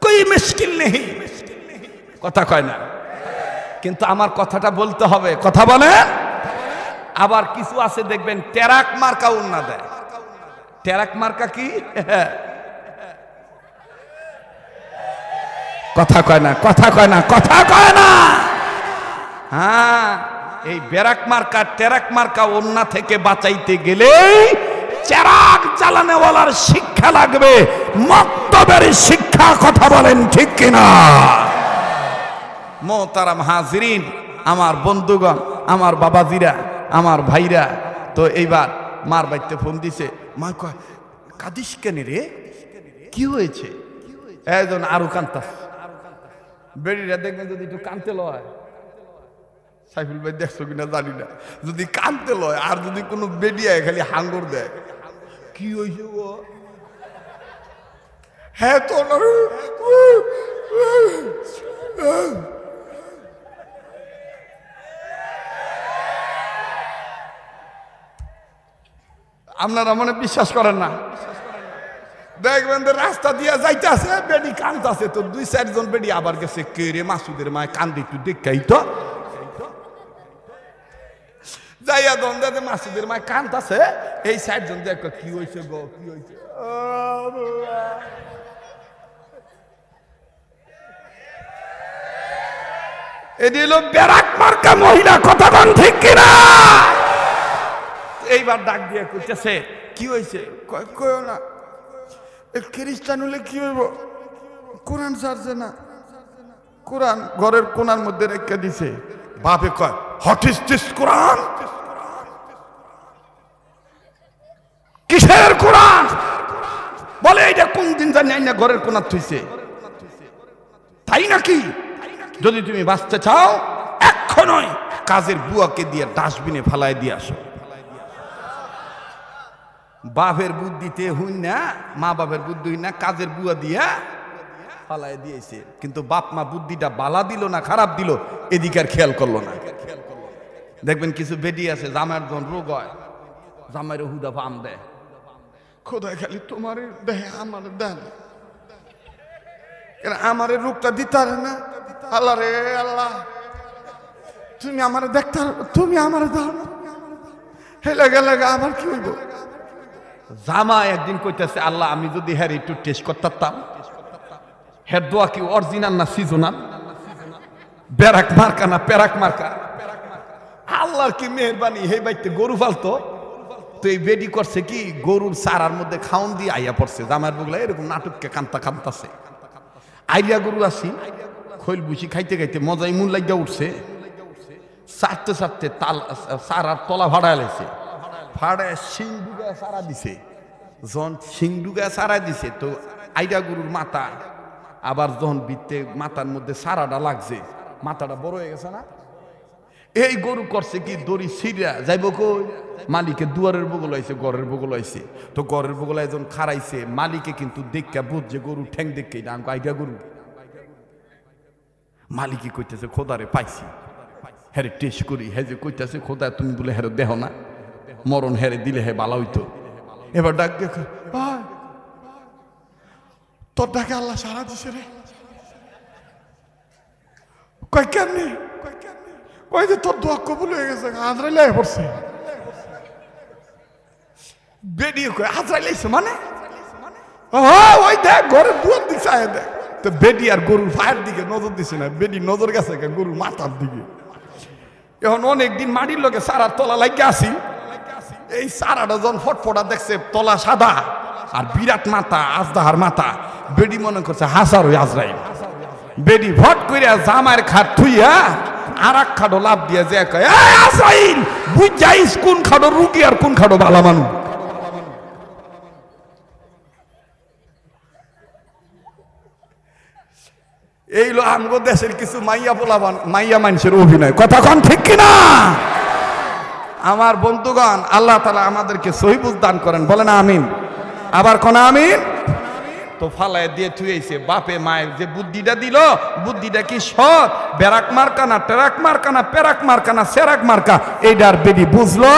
কোই মুশকিল নেই, কথা কয় না। কিন্তু আমার কথাটা বলতে হবে, কথা বলে। আবার কিছু আছে দেখবেন টেরাক মার্কা উন্না দেয়। টেরাক মার্কা কি? কথা কয় না, কথা কয় না, কথা কয় না। হ্যাঁ, এই বেরাক মার্কা টেরাক মার্কা উন্না থেকে বাঁচাইতে গেলে চেরাগ জ্বালানেওয়ালার শিক্ষা লাগবে, মক্তবের শিক্ষা, কথা বলেন ঠিক কিনা? মোহতারাম হাজিরিন, আমার বন্ধুগণ, আমার বাবাজিরা, আমার ভাইরা, তো এইবার মার বাড়িতে ফোন দিছে। মা কয় কাঁদিস কেন রে, কি হয়েছে? একজন আরো কান্তাস। বেড়িরা দেখবেন যদি একটু কানতে লয়, সাইফুল ভাই দেখছো কিনা জানি না, যদি কানতে লয় আর যদি কোনো বেডিয়ায় খালি হাঙ্গর দেয়, কি হয়েছে গো? হ্যাঁ তো আপনারা মনে বিশ্বাস করেন না, দেখবেন রাস্তা দিয়ে যাইতে আছে, বেডি কান্ত আছে, তো 2-4 জন বেডি আবার গেছে, কে রে মাসুদের মায় কান্দি, একটু দেখাই তো। যাইয়া দন দে মাসুদের মায় কান্ত আছে, এই 4 জন দেখ কি হয়েছে গো, কি হয়েছে? এটি হলো বেরাক মার্কা মহিলা, কথা বল ঠিক কিনা? এইবার ডাক দিয়ে কইতেছে কি হয়েছে? কয় না, খ্রিস্টান হলে কি হইব, কোরআন ছাড়ছে না, কোরআন ঘরের কোনার মধ্যে রেখে দিছে। বাপে কয় হোয়াট ইজ দিস কোরআন? কিসের কোরআন? বলে এইটা কোন দিন জানি না ঘরের কোনার থইছে। তাই নাকি? যদি তুমি বাঁচতে চাও এক্ষণই কাজের বুয়াকে দিয়ে ডাস্টবিনে ফালাই দিয়ে আসো। বাপের বুদ্ধিতে হই না, মা বাপের বুদ্ধি হই না, কাজের বুয়া দিয়া ফালাই দিয়েছে। কিন্তু বাপ মা বুদ্ধিটা বালা দিল না খারাপ দিল, এদিকে আর খেয়াল করলো না। দেখবেন কিছু বেডি আছে, জামাইয়ের যখন রোগ হয়, জামাইয়ের হুদা পাম দেয়, খোদায় খালি তোমার দেহে আমার দেন, আমার রোগটা দিতে পারে না। আল্লাহ রে আল্লাহ, তুমি আমার দেখতে, তুমি আমার দাও না, হেলে গেলে আমার কি হইব? জামা একদিন কইতেছে, আল্লাহ আমি যদি হ্যাঁ একটু টেস্ট করতাম, হ্যাঁ দোয়া কি অরিজিনাল না সিজনাল, বেরাক মার্কা না পেরাক মার্কা। আল্লাহর কি মেহরবানি, হে বাইতে গরু ফালতো, তো এই বেডি করছে কি, গরুর চারার মধ্যে খাওন দিয়ে আইয়া পড়ছে। জামার বগলা এরকম নাটককে কান্তাছে। আইয়া গরু আসি খৈল বুঝি খাইতে খাইতে মজাই মন লাগিয়া উঠছে, চারতে চারতে তাল চারার তলা ভাড়ায় লাইছে, ভাড়ায় শিং ডুগায় সারা দিছে। যখন শিং ডুগায় সারা দিছে, তো আইডা গরুর মাথা আবার যখন বিতে মাথার মধ্যে সারাটা লাগছে, মাথাটা বড় হয়ে গেছে না। এই গরু করছে কি, দড়ি ছিঁড়া যাইব কই, মালিকের দুয়ারের বগল আইছে, ঘরের বগল আইছে। তো ঘরের বগল একজন খারাইছে, মালিকে কিন্তু দেখা বুঝছে গরু ঠ্যাং দেখে আইডা গরু। মালিকই কইতেছে খোদারে পাইছি, হ্যারে টেস্ট করি। হ্যাঁ যে কইতেছে খোদা তুমি বলে হ্যারে দেহ না, মরণ হেরে দিলে হ্যাঁ ভালো হইতো। এবার ডাক দেখ, তোর ডাকে আল্লাহ সারা দিছে রে। কয় কেমনি? কয় যে তোর দোয়া কবুল হয়ে গেছে, আজরাইল পড়ছে। বেরিয়ে কয় আজরাইল মানে ওই দেখ ঘরের দুয়ার দিকে আয় দেখ। তো বেডি আর গরুর ফায়ের দিকে নজর দিছে না, বেডি নজর গেছে গরুর মাথার দিকে। এখন অনেকদিন মাটির লোকে সারার তলা লাগিয়ে আসি, এই সারাটা যখন ফটফটা দেখছে তলা সাদা আর বিরাট মাথা, আজদাহার মাথা, বেডি মনে করছে হাসার ওই আজরাইল। বেডি ভট করে জামায়ের খাট থুইয়া আর এক খাটো লাভ দিয়ে যে কয় আজরাইল বুঝ যাইস কোন খাটো রুগী আর কোন খাটো ভালো মানুষ। এই লো আমগো দেশের কিছু মাইয়া পোলাবান, মাইয়া মানুষের অভিনয়, কথা কন ঠিক কিনা? আমার বন্ধুগণ, আল্লাহ তাআলা আমাদেরকে সহি বুঝ দান করেন, বলেন আমিন। আবার কোন আমিন। তো ফালায় দিয়ে থুয়েছে, বাপে মায়ের যে বুদ্ধিটা দিল, বুদ্ধিটা কি সৎ? বেরাক মার্কা না টেরাক মার্কা না পেরাক মার্কা না সেরাক মার্কা, এইটার বেডি বুঝলো,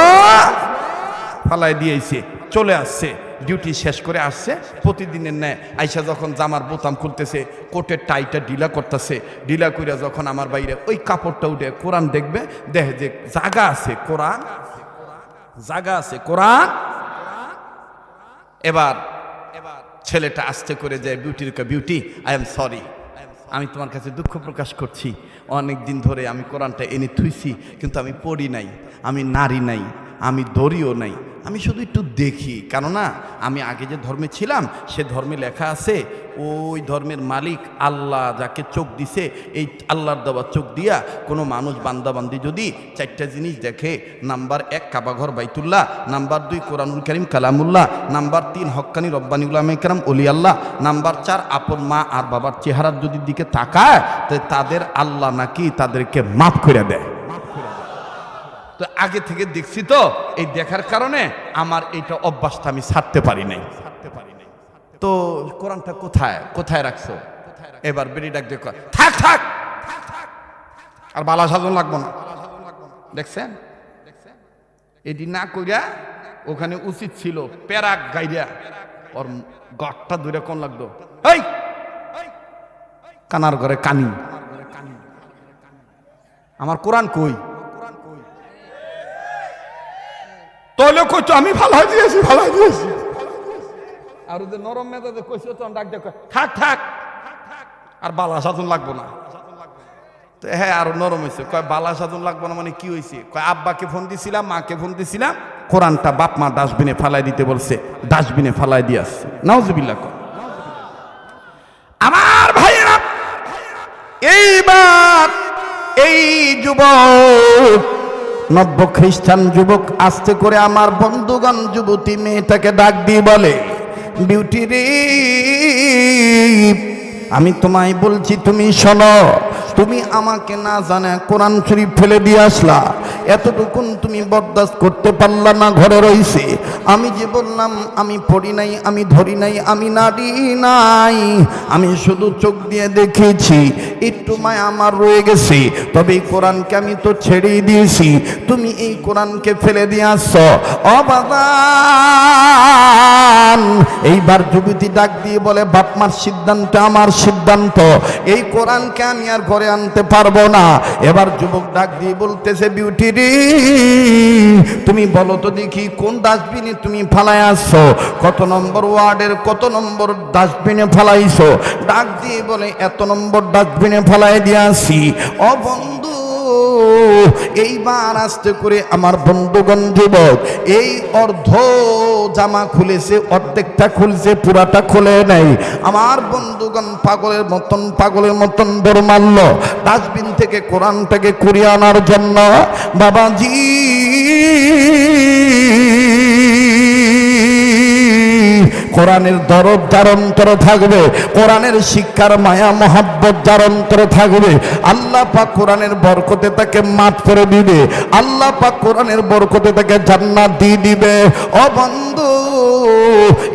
ফালায় দিয়েছে, চলে আসছে। ডিউটি শেষ করে আসছে প্রতিদিনের ন্যায় আইসা যখন জামার বোতাম খুলতেছে, কোটের টাইটা ঢিলা করতেছে, ঢিলা কইরা যখন আমার বাইরে ওই কাপড়টা উঠে কোরআন দেখবে, দেখে যে জায়গা আছে কোরআন, জায়গা আছে কোরআন। এবার ছেলেটা আস্তে করে যায় বিউটির কাছে, বিউটি আই এম সরি, আমি তোমার কাছে দুঃখ প্রকাশ করছি, অনেক দিন ধরে আমি কোরআনটা এনে থুইছি কিন্তু আমি পড়ি নাই, আমি নারী নাই, আমি দড়িও নাই, আমি শুধু একটু দেখি। কেননা আমি আগে যে ধর্মে ছিলাম সে ধর্মে লেখা আছে ওই ধর্মের মালিক আল্লাহ যাকে চোখ দিছে, এই আল্লাহর দেওয়া চোখ দিয়া কোনো মানুষ বান্দাবান্দি যদি চারটা জিনিস দেখে, নাম্বার 1 কাবাঘর বাইতুল্লাহ, নাম্বার 2 কোরআনুল কারীম কালামুল্লাহ, নাম্বার 3 হক্কানি রব্বানি উলামায়ে কেরাম ওলি আল্লাহ, নাম্বার 4 আপন মা আর বাবার চেহারার যদি দিকে তাকায় তো তাদের আল্লাহ নাকি তাদেরকে মাফ করে দেয়। তো আগে থেকে দেখছি, তো এই দেখার কারণে আমার এইটা অভ্যাসটা আমি ছাড়তে পারি নাই। তো কোরআনটা কোথায় কোথায় রাখছো? এবার বেরি ডাক দেখো, থাক থাক আর বালা সাজন লাগবো না। দেখছেন, এটি না কইরা ওখানে উচিত ছিল প্যারাক গাইরা ওর গটটা দূরে কোন লাগতো, এই কানার ঘরে কানি, আমার কোরআন কই? তাহলে কইতো আমি ভালো দিয়েছি, ভালো দিয়েছি। আর ওদের নরম মেজাজে কইছিল তো ডাক দেখ, থাক থাক আর বালা সাজন লাগবো না। তো হ্যাঁ আরো নরম হয়েছে, কয় বালা সাজন লাগবো না মানে কি হয়েছে? কয় আব্বাকে ফোন দিছিলাম, মাকে ফোন দিছিলাম, কোরআনটা বাপ মা ডাস্টবিনে ফালাই দিতে বলছে, ডাস্টবিনে ফালাই দিয়ে আসছে। নাউজুবিল্লাহ। আমার ভাইয়েরা, এইবার এই যুবক নব্য খ্রিস্টান যুবক আস্তে করে আমার বন্ধুগণ যুবতী মেয়েটাকে ডাক দিয়ে বলে, বিউটি রে, আমি তোমায় বলছি তুমি শোনো, তুমি আমাকে না জানে কোরআন শরীফ ফেলে দিয়ে আসলা, এতটুকুন তুমি বরদাস্ত করতে পারলা না, ঘরে রইছে। আমি যে বললাম আমি পড়ি নাই, আমি ধরি নাই, আমি নাড়ি নাই, আমি শুধু চোখ দিয়ে দেখেছি, একটু মায় আমার রয়ে গেছে, তবে এই কোরআনকে আমি তো ছেড়েই দিয়েছি, তুমি এই কোরআনকে ফেলে দিয়ে আসছো। ও বাবা, এইবার যুবতী ডাক দিয়ে বলে, বাপমার সিদ্ধান্ত আমার সিদ্ধান্ত, এই কোরআনকে আমি আর ঘরে আনতে পারবো না। এবার যুবক ডাক দিয়ে বলতেছে, বিউটি রে, তুমি বলো তো দেখি কোন ডাস্টবিনে তুমি ফালাই আসছো, কত নম্বর ওয়ার্ডের কত নম্বর ডাস্টবিনে ফালাইছো? ডাক দিয়ে বলে, এত নম্বর ডাস্টবিনে ফালাই দিয়ে আসি। ও বন্ধু, এইবার আস্তে করে আমার বন্ধুগণ যুবক এই অর্ধ জামা খুলেছে, অর্ধেকটা খুলছে, পুরাটা খুলে নাই। আমার বন্ধুগণ পাগলের মতন দৌড় মারল ডাস্টবিন থেকে কোরআনটাকে কুড়িয়ে আনার জন্য। বাবাজি, কোরআনের দরদ যার অন্তরে থাকবে, কোরআনের শিক্ষার মায়া মহাব্বত যার অন্তরে থাকবে, আল্লাহ পাক কোরআনের বরকতে তাকে মাফ করে দিবে, আল্লাহ পাক কোরআনের বরকতে তাকে জান্নাত দিয়ে দিবে। ও বন্ধু,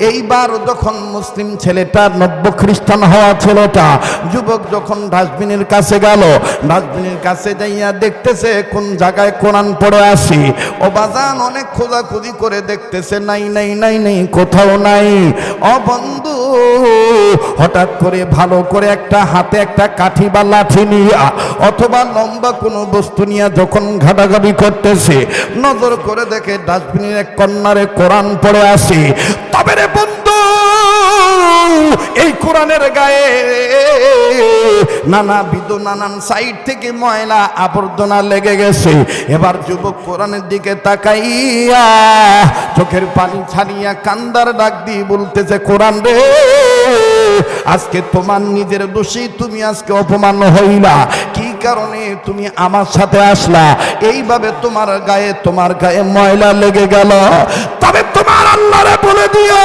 এইবার যখন মুসলিম ছেলেটা নব্য খ্রিস্টান হওয়া ছেলেটা যুবক যখন ডাস্টবিনের কাছে গেল, ডাস্টবিনের কাছে যাইয়া দেখতেছে কোন জায়গায় কোরআন পড়ে আসি। ও বাজান অনেক খোঁজাখুঁজি করে দেখতেছে, নাই নাই নাই নাই, কোথাও নাই। ও বন্ধু, হঠাৎ করে ভালো করে একটা হাতে একটা কাঠি বা লাঠি নিয়া অথবা লম্বা কোনো বস্তু নিয়ে যখন ঘাটাঘাটি করতেছে, নজর করে দেখে ডাস্টবিনের এক কর্নারে কোরআন পড়ে আসে। তবে রে বন্ধু, এই কোরআনের গায়ে নানান সাইড থেকে ময়লা আবর্জনা লেগে গেছে। এবার যুবক কোরআনের দিকে তাকাইয়া চোখের পানি ছাড়িয়া কান্দার ডাক দিয়ে বলতেছে, কোরআন রে, আজকে তোমার নিজের দোষী তুমি আজকে অপমান হইলা, কি কারণে তুমি আমার সাথে আসলা? এইভাবে তোমার গায়ে ময়লা লেগে গেল। তবে তোমার আল্লাহরে বলে দিও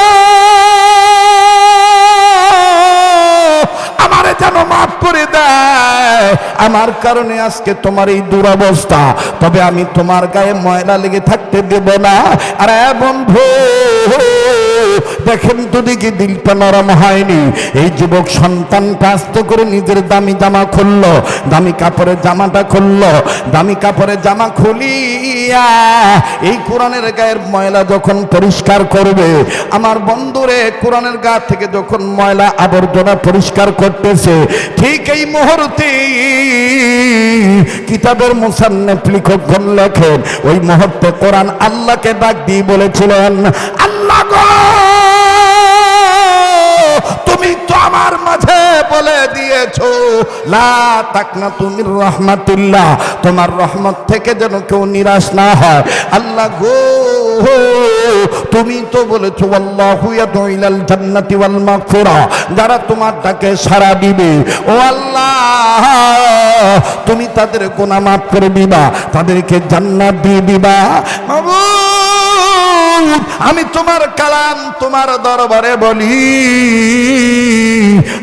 আমারে যেন মাফ করে দেয়, আমার কারণে আজকে তোমার এই দুরবস্থা, তবে আমি তোমার গায়ে ময়লা লেগে থাকতে দেব না। আরে বন্ধু, দেখেন তো দেখি দিলটা নরম হয়নি। এই যুবক সন্তানটা আস্তে করে নিজের দামি জামা খুললো, দামি কাপড়ের জামাটা খুললো, দামি কাপড়ের জামা খুলিয়া এই কোরআনের গায়ের ময়লা যখন পরিষ্কার করবে, আমার বন্ধুরে কোরআনের গা থেকে যখন ময়লা আবর্জনা পরিষ্কার করতেছে, ঠিক এই মুহূর্তে কিতাবের মুসান্নিফ লেখকগণ লেখেন ওই মুহূর্তে কোরআন আল্লাহকে ডাক দিয়ে বলেছিলেন, আল্লাহ গো, তুমি তো আমার মাঝে বলে দিয়েছো লা তাকনাতু মির রাহমাতিল্লাহ, তোমার রহমত থেকে যেন কেউ নিরাশ না হয়। আল্লাহ গো, তুমি তো বলেছো আল্লাহু ইয়াদউ ইলাল জান্নাতি ওয়াল মাগফিরা, যারা তোমার ডাকে সাড়া দিবে ও আল্লাহ তুমি তাদের গুনাহ মাফ করে দিবা, তাদেরকে জান্নাত দিয়ে দিবা। মাবুদ, আমি তোমার কালাম তোমার দরবারে বলি,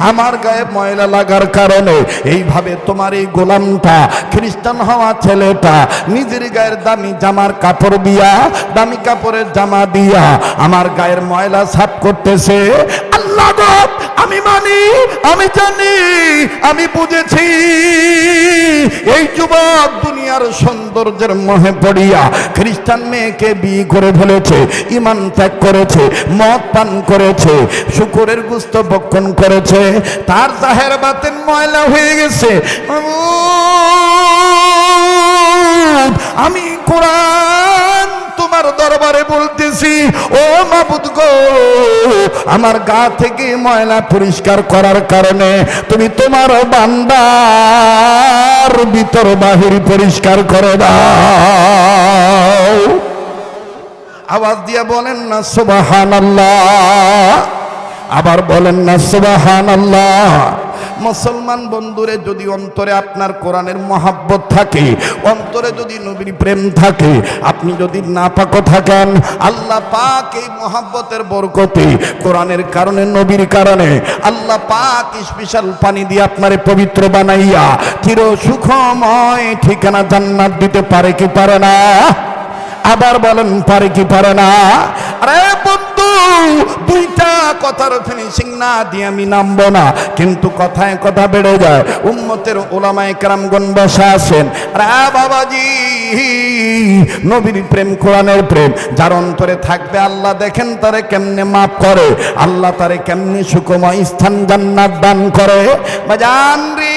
আমার গায়ে ময়লা লাগার কারণে এইভাবে তোমার এই গোলামটা, খ্রিস্টান হওয়া ছেলেটা নিজের গায়ের দামি জামার কাপড় দিয়া, দামি কাপড়ের জামা দিয়া আমার গায়ের ময়লা সাফ করতেছে। আল্লাহ গো, আমি মানি, আমি জানি, আমি বুঝেছি এই যুবক দুনিয়ার সৌন্দর্যের মোহে পড়িয়া খ্রিস্টান মেয়েকে বিয়ে করে ফেলেছে, ঈমান ত্যাগ করেছে, মদ পান করেছে, শুকরের গোশত ভক্ষণ করেছে, তার জাহের বাতেন ময়লা হয়ে গেছে। আমি কোরআন তোমার দরবারে বলতেছি, ও মাবুদ গো, আমার গা থেকে ময়লা পরিষ্কার করার কারণে তুমি তোমার বান্দার ভিতর বাহির পরিষ্কার করে দাও। আওয়াজ দিয়ে বলেন না সুবহানাল্লাহ, আবার বলেন না সুবহানাল্লাহ। মুসলমান বন্ধুরে, যদি অন্তরে আপনার কোরআনের মহাব্বত থাকে, অন্তরে যদি নবীর প্রেম থাকে, আপনি যদি নাপাক থাকেন, আল্লাহ পাক এই মহাব্বতের বরকতে, কোরআনের কারণে, নবীর কারণে আল্লাহ পাক স্পেশাল পানি দিয়ে আপনারে পবিত্র বানাইয়া চির সুখময় ঠিকানা জান্নাত দিতে পারে কি পারে না? আবার বলেন পারে কি পারে না? আরে বন্ধু, দুইটা কথার ফিনিশিং না দিয়ে আমি নামবো না, কিন্তু কথায় কথা বেড়ে যায়। উম্মতের ওলামায়ে কেরামগণ বসা আছেন। আরে বাবাজি, নবীর প্রেম, কোরআনের প্রেম যার অন্তরে থাকবে, আল্লাহ দেখেন তারে কেমনে মাফ করে, আল্লাহ তারে কেমনে সুখময় স্থান জান্নাত দান করে। বাজান রে,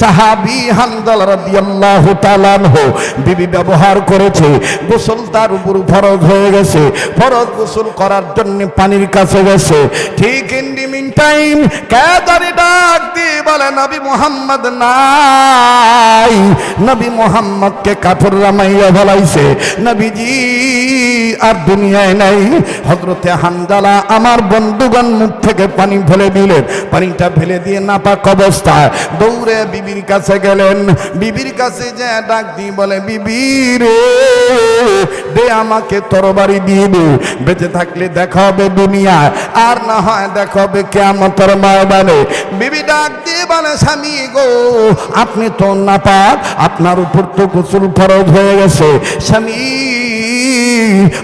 সাহাবী হানজালা রাদিয়াল্লাহু তাআলা আনহু বিবি ব্যবহার করেছে, গোসল তার উপর ফরজ হয়ে গেছে, ফরজ গোসল করার জন্য পানির কাছে গেছে। ঠিক ইন দি মিন টাইম কাদারে ডাক দিয়ে বলে, নবী মুহাম্মদ নাই। নবী মুহাম্মদকে কাপড় রামাইয়া ফেলাইছে, নবীজি আর দুনিয়ায় নাই। হযরতে হানজালা আমার বন্ধুগণ মুখ থেকে পানি ফেলে দিলেন, পানিটা ফেলে দিয়ে নাপাক অবস্থায় দৌড়ে বিবির কাছে গেলেন। বিবির কাছে যে ডাক দিয়ে বলে, বিবি রে, দে আমাকে তরবারি দিয়ে দে, বেঁচে থাকলে দেখা হবে দুনিয়ায়, আর না হয় দেখা হবে কিয়ামতের ময়দানে। বিবি ডাক দিয়ে বলে, স্বামী গো, আপনি তো নাপাক, আপনার উপর তো গোসল ফরজ হয়ে গেছে, স্বামী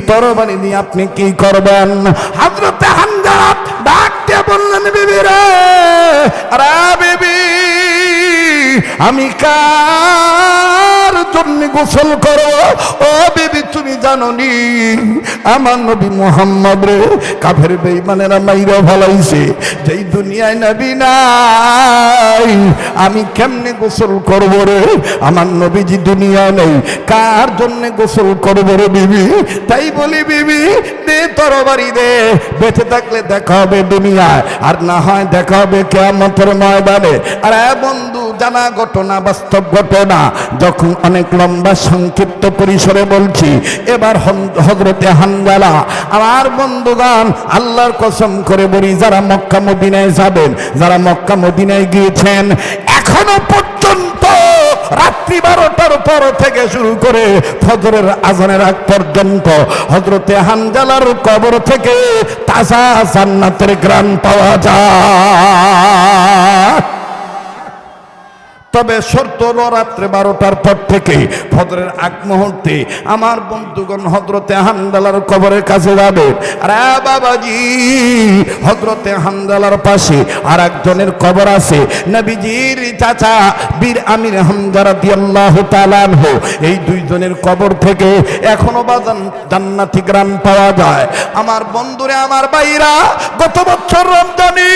তরবারি দিয়ে আপনি কি করবেন? হযরতে হানজালা ডাক দিয়ে বললেন, বিবি রে, আরে বিবি, আমি কার জন্য গোসল করো? ও বিবি, তুমি জানো নি আমার নবী মুহাম্মদ রে কাফের বেঈমানেরা মাইরা ফেলাইছে, যেই দুনিয়ায় নবী নাই, আমি কেমনে গোসল করব রে? আমার নবীজি দুনিয়ায় নেই, কার জন্য গোসল করব রে বিবি? তাই বলি, বিবি দে তরবারি দে, বেঁচে থাকলে দেখা হবে দুনিয়ায়, আর না হয় দেখা হবে কিয়ামতের ময়দানে। আরে বন্ধু, জানা ঘটনা, বাস্তব ঘটনা, যখন অনেক লম্বা সংক্ষিপ্ত পরিসরে বলছি। এবার হযরতে হানজালা, আমার বন্ধুগণ, আল্লাহর কসম করে বলি, যারা মক্কা মদিনায় যাবেন, যারা মক্কা মদিনায় গিয়েছেন, এখনো পর্যন্ত রাত্রি 12টার পর থেকে শুরু করে ফজরের আজানের আগ পর্যন্ত হযরতে হানজালার কবর থেকে তাজা জান্নাতের ঘ্রাণ পাওয়া যায়। তবে শর্ত হলো রাত্রে 12টার পর থেকে ফজরের আগ মুহূর্তে আমার বন্ধুগণ হযরতে হানজালার কবরের কাছে যাবে। আরে বাবাজি, হযরতে হানজালার পাশে আর একজনের কবর আছে, নবীজির চাচা বীর আমির হামজা রাদিয়াল্লাহু তাআলা আনহু। এই দুইজনের কবর থেকে এখনো বাজান জান্নাতি গ্রাম পাওয়া যায়। আমার বন্ধুরে, আমার ভাইরা, গত বছর রমজানে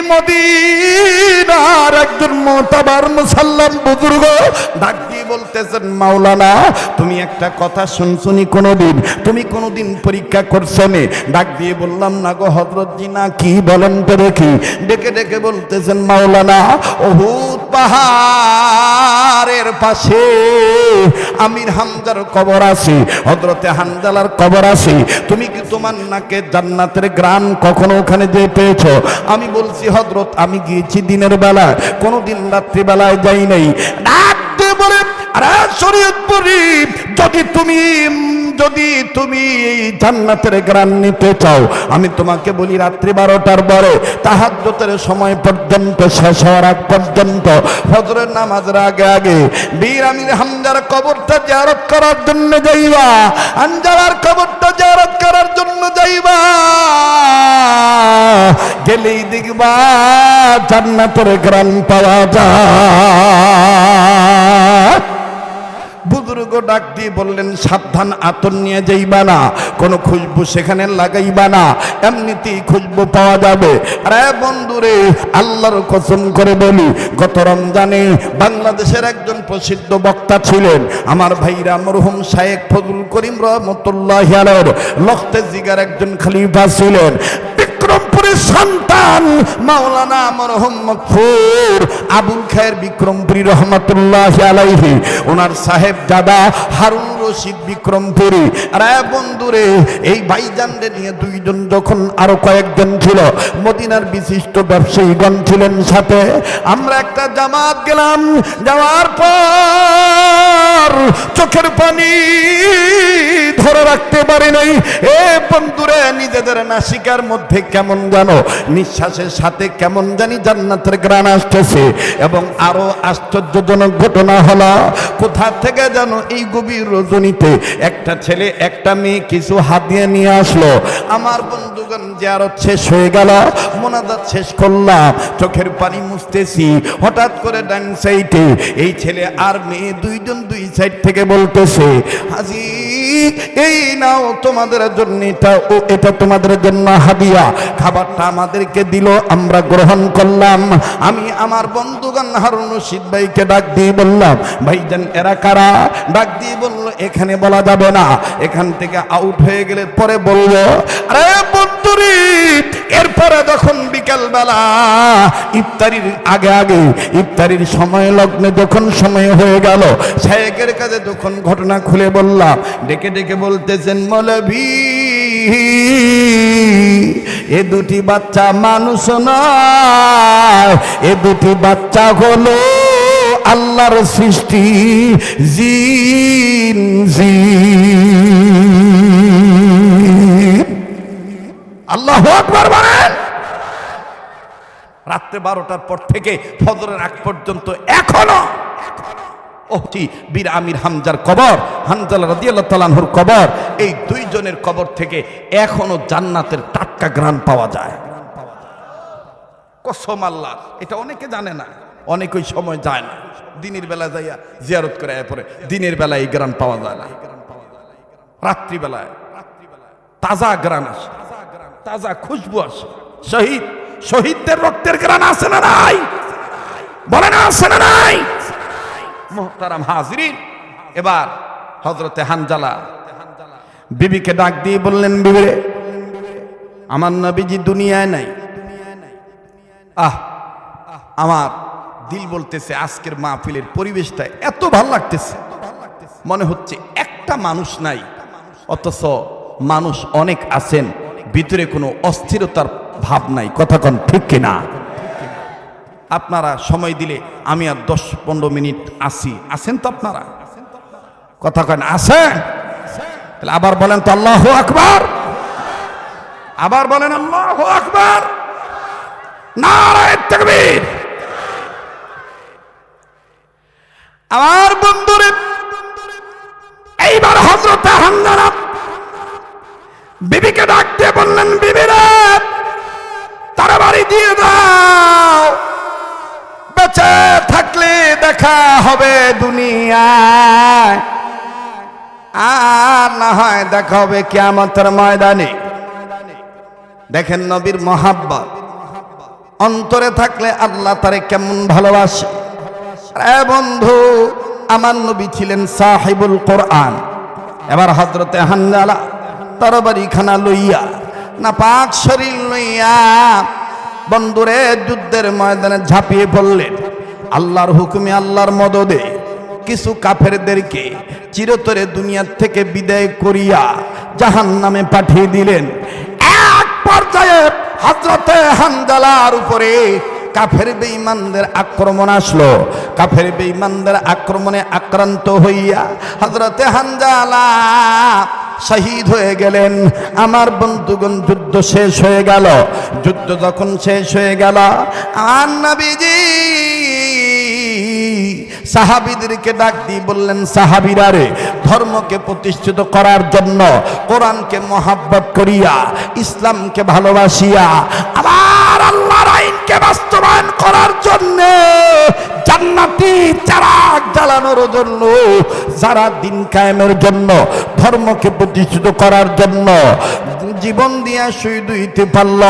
মদিনার একজন মুতাবার মুসাল্লাম বুজুর্গ ডাক দিয়ে বলতেছেন, মাওলানা তুমি একটা কথা শুনছুনি কোনোদিন? তুমি কোনোদিন পরীক্ষা করছো নে? ডাক দিয়ে বললাম, না গো হযরত জি, না। কি বলেন তো দেখি? ডেকে ডেকে বলতেছেন, মাওলানা উহুদ পাহাড়ের পাশে আমির হামজার কবর আছে, হযরতে হানজালার কবর আছে। তুমি কি তোমার নাকে জান্নাতের গ্রান কখনো ওখানে যে পেয়েছো? আমি বলছি, হযরত আমি গিয়েছি দিনের বেলা, কোনোদিন রাত্রি বেলায় যাই নাই। ডাকতে বলে, আরে শরীয়তপুরি, যদি তুমি এই জান্নাতের গ্রান নিতে চাও, আমি তোমাকে বলি রাত্রি 12টার পরে তাহাজ্জুদের সময় পর্যন্ত, শেষ হওয়ার আগ পর্যন্ত, ফজরের নামাজের আগে আগে বীর আমির হামজার কবরটা জিয়ারত করার জন্য যাইবা। হানজালার কবরটা জিয়ারত করার জন্য যাইবা। গেলেই দেখবা জান্নাতের গ্রান পাওয়া যায়। বুজুর্গ ডাক দিয়ে বললেন, সাবধান, আতর নিয়ে যাইবা না, কোনো খুশবু সেখানে লাগাইবা না, এমনিতেই খুশবু পাওয়া যাবে। আরে বন্ধুরে, আল্লাহর কসম করে বলি, গত রমজানে বাংলাদেশের একজন প্রসিদ্ধ বক্তা ছিলেন আমার ভাইরা, মরহুম শায়েখ ফজলুল করিম রহমতুল্লাহি আলাইহি লখতে জিগার একজন খলিফা ছিলেন। বিক্রমপুরের সন্তান মাওলানা মরহুম মকফুর আবুল খায়ের বিক্রমপুরী রহমতুল্লাহি আলাইহি, ওনার সাহেব দাদা হারুন রশিদ বিক্রমপুরী। আরে বন্ধুরে, এই ভাইজানদের নিয়ে দুইজন, যখন আরো কয়েকজন ছিল, মদিনার বিশিষ্ট ব্যবসায়ীগণ ছিলেন সাথে। আমরা একটা জামাত গেলাম, যাওয়ার পর চোখের পানি ধরে রাখতে পারি নাই। এ বন্ধুরে, নিজেদের নাসিকার মধ্যে কেমন জানো, নিঃশ্বাসের সাথে কেমন জানি জান্নাতের ঘ্রাণ আসতেছে। এবং আরো আশ্চর্যজনক ঘটনা হলো, কোথা থেকে যেন এই গভীর রজনীতে একটা ছেলে একটা মেয়ে কিছু হাদিয়া নিয়ে আসলো। আমার বন্ধুগণ, জিয়ারত শেষ হয়ে গেল, মোনাজাত শেষ করলাম, চোখের পানি মুছতেছি, হঠাৎ করে ডান সাইডে এই ছেলে আর মেয়ে দুইজন দুই সাইড থেকে বলতেছে, হাজি এই নাও তোমাদের জন্য এটা তোমাদের জন্য হাদিয়া। খাবারটা আমাদেরকে দিল, আমরা গ্রহণ করলাম। আমি আমার বন্ধুগণ হারুন রশিদ ভাইকে ডাক দিয়ে বললাম, ভাইজান এরা কারা? ডাক দিয়ে বলল, এখানে বলা যাবে না, এখান থেকে আউট হয়ে গেলে পরে বলবো। আরে বন্ধুরি, এরপরে যখন বিকেল বেলা ইফতারির আগে আগে, ইফতারির সময় লগ্নে যখন সময় হয়ে গেল, শায়েখের কাছে যখন ঘটনা খুলে বললাম, ডেকে ডেকে বলতেছেন, মৌলভী এ দুটি বাচ্চা মানুষ নয়, এ দুটি বাচ্চা হলো আল্লাহর সৃষ্টি, জিন জিন। আল্লাহু আকবার বলেন। রাত্রে 12টার পর থেকে ফজরের আগ পর্যন্ত এখনো বীর আমির হামজার কবর, হানজালা রাদিয়াল্লাহু তাআলা আনহুর কবর, এই দুইজনের কবর থেকে এখনো জান্নাতের টাটকা ঘ্রাণ পাওয়া যায়। কসম আল্লাহ, এটা অনেকে জানে না, অনেক ওই সময় যায় না, দিনের বেলা যাইয়া জিয়ারত করে পরে দিনের বেলায় এই ঘ্রাণ পাওয়া যায় না। রাত্রিবেলায় তাজা ঘ্রাণ আসে, তাজা খুশবু আসে। শহীদদের রক্তের ঘ্রাণ আছে না নাই? বলে না, আছে না নাই? মুহতারাম হাজিরিন, এবার হযরতে হানজালা বিবিকে ডাক দিয়ে বললেন, বিবি রে, আমার নবীজি দুনিয়ায় নাই। আমার দিল বলতেছে আজকের মাহফিলের পরিবেশটা এত ভালো লাগতেছে, মনে হচ্ছে একটা মানুষ নাই, অথচ মানুষ অনেক আছেন, ভিতরে কোনো অস্থিরতার ভাব নাই। কথা কোন ঠিক কিনা? আপনারা সময় দিলে আমি আর 10-15 মিনিট আছেন তো আপনারা? কথা কেন আছেন? তাহলে আবার বলেন তো আল্লাহু আকবার, আবার বলেন আল্লাহু আকবার, নারায়ে তাকবীর। আমার বন্ধুরে, এইবার হযরত হানজালা বিবিকে ডাক দিয়ে বললেন, বিবিরা তরবারি দিয়ে দাও, বেঁচে থাকলে দেখা হবে দুনিয়ায়, আর না হয় দেখা হবে কিয়ামতের ময়দানে। দেখেন নবীর মহাব্বত অন্তরে থাকলে আল্লাহ তারে কেমন ভালোবাসে। এ বন্ধু, আমার নবী ছিলেন সাহিবুল কোরআন। এবার হযরতে হানজালা তরবারি খানা লইয়া, না পাক শরীর লইয়া বন্ধুরে যুদ্ধের ময়দানে ঝাঁপিয়ে পড়লেন। আল্লাহর হুকুমে, আল্লাহর মদদে কিছু কাফেরদেরকে চিরতরে দুনিয়ার থেকে বিদায় করিয়া জাহান্নামে পাঠিয়ে দিলেন। এক পর্যায়ে হযরতে হানজালার উপরে কাফের বেঈমানদের আক্রমণ আসলো। কাফের বেঈমানদের আক্রমণে আক্রান্ত হইয়া হযরতে হানজালা শহীদ হয়ে গেলেন। আমার বন্ধুগণ, যুদ্ধ শেষ হয়ে গেল। যুদ্ধ যখন শেষ হয়ে গেল, আর নবীজি সাহাবীদেরকে ডাক দিয়ে বললেন, সাহাবীরা রে, ধর্মকে প্রতিষ্ঠিত করার জন্য, কোরআনকে মহাব্বত করিয়া, ইসলামকে ভালোবাসিয়া, আবার আল্লাহর আইনকে বাস্তবায়ন করার জন্য, জান্নাতি চারাক জ্বালানোর জন্য, যারা দিন কায়েমের জন্য, ধর্মকে প্রতিষ্ঠিত করার জন্য জীবন দিয়া শহীদ হইতে পারল,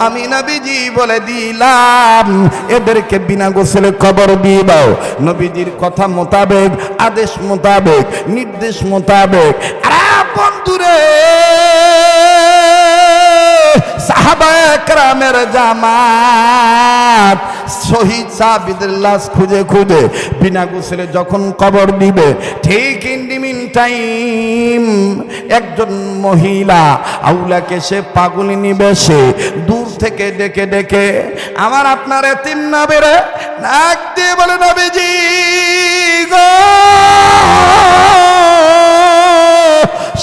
আমি নবীজি বলে দিলাম এদেরকে বিনা গোসলে কবর দিয়ে দাও। নবীজির কথা মোতাবেক, আদেশ মোতাবেক, নির্দেশ মোতাবেক। আরে বন্ধুরে, সাহাবায়ে কেরামের জামাত শহীদ সাহাবীদের লাশ খুঁজে খুঁজে বিনা গোসলে যখন কবর দিবে, ঠিক ইন দি মিন টাইম একজন মহিলা আউলাকে সে পাগলিনী বেশে দূর থেকে ডেকে ডেকে আমার আপনার এতিম নবীরে নাক দিয়ে বলে, নবীজি গো,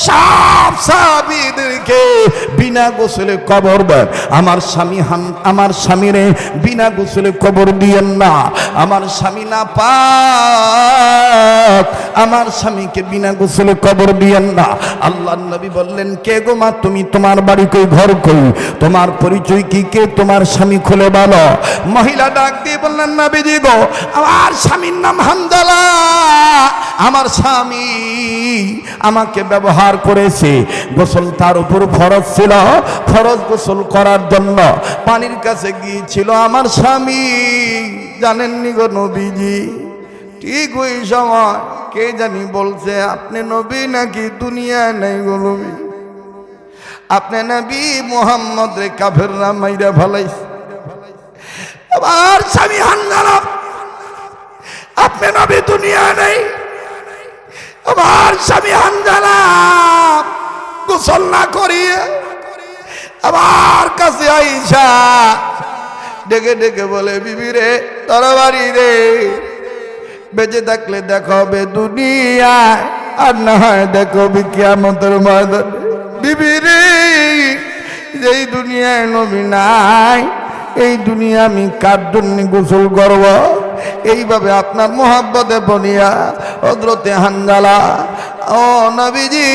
সব সাহাবীদেরকে বিনা গোসলে কবর দেন। আমার স্বামীরে বিনা গোসলে কবর দিয়েন না। আমার স্বামী না পাক, আমার স্বামীকে বিনা গোসলে কবর দিয়েন না। আল্লাহর নবী বললেন, কে গো মা তুমি? তোমার বাড়ি কই, ঘর কই, তোমার পরিচয় কি, কে তোমার স্বামী, খুলে বলো। মহিলা ডাক দিয়ে বললেন, নবীজি গো, আমার স্বামীর নাম হানজালা। আমার স্বামী আমাকে ব্যবহার করেছে। গোসল তার উপর ফরজ ছিল। ফরজ গোসল করার জন্য পানির কাছে গিয়েছিল আমার স্বামী। জানেননি গো নবীজি, ঠিক ওই সময় কে জানি বলছে, আপনি নবী নাকি দুনিয়ায় নাই গো নবী, আপনি নবী মুহাম্মদ রে কাফেররা মাইরা ফেলাইছে। আমার স্বামী হানজালা, আপনি নবী দুনিয়ায় নাই। আমার স্বামী হানজালা গোসল না করিয়ে আমার কাছে আইসা ডেকে ডেকে বলে, বিবি রে, তরবারি রে, বেঁচে থাকলে দেখা হবে দুনিয়ায়, আর না হয় দেখা হবে কিয়ামতের ময়দানে। বিবি রে, এই দুনিয়ায় নবী নাই, এই দুনিয়া আমি কার জন্য গোসল করব? এইভাবে আপনার মোহাব্বতে বনিয়া হযরতে হানজালা ও নবীজি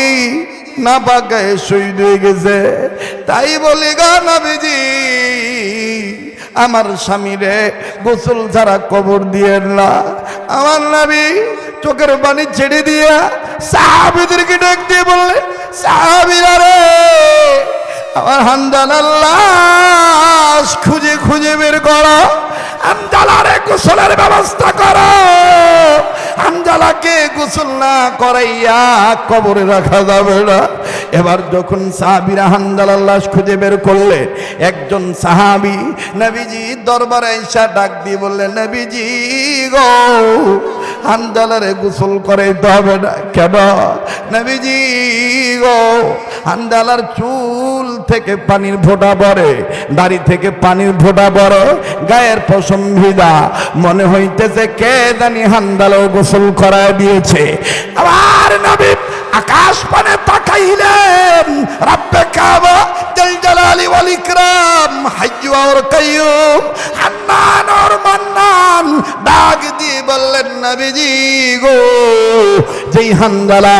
না পাকে শহীদ হয়ে গেছে। তাই বলি গো নবীজি, আমার স্বামীরে গোসল ছাড়া কবর দিয়েন না। আমার নবী চোখের পানি ছেড়ে দিয়া সাহাবীদেরকে ডাক দিয়ে বললেন, সাহাবীরা রে, আমার হানজালার লাশ খুঁজে খুঁজে বের করো, হানজালারে গোসলের ব্যবস্থা করো। হানজালাকে গোসল না করাইয়া কবরে রাখা যাবে না। এবার যখন সাহাবীরা হানজালার লাশ খুঁজে বের করলে, একজন সাহাবী নবীজি দরবারে এসে ডাক দিয়ে বললেন, নবীজি গো, হানজালারে গোসল করাইতে হবে না কেন? নবীজি গো, হানজালার চুল থেকে পানির ফোঁটা পড়ে, দাড়ি থেকে পানির ফোঁটা পড়ে, গায়ের পশম ভিজা, মনে হইতেছে কে জানি হানজালাও গোসল করায় দিয়েছে। আবার নবী আকাশ পানে তাকাইলেন, রব্বে কাবা জল জালালি ওয়াল ইকরাম, হাইয়্যু ওয়ার কাইয়্যুম, হান্নান ওর মান্নান, ডাক দিয়ে বললেন নবীজি গো, যেই হানজালা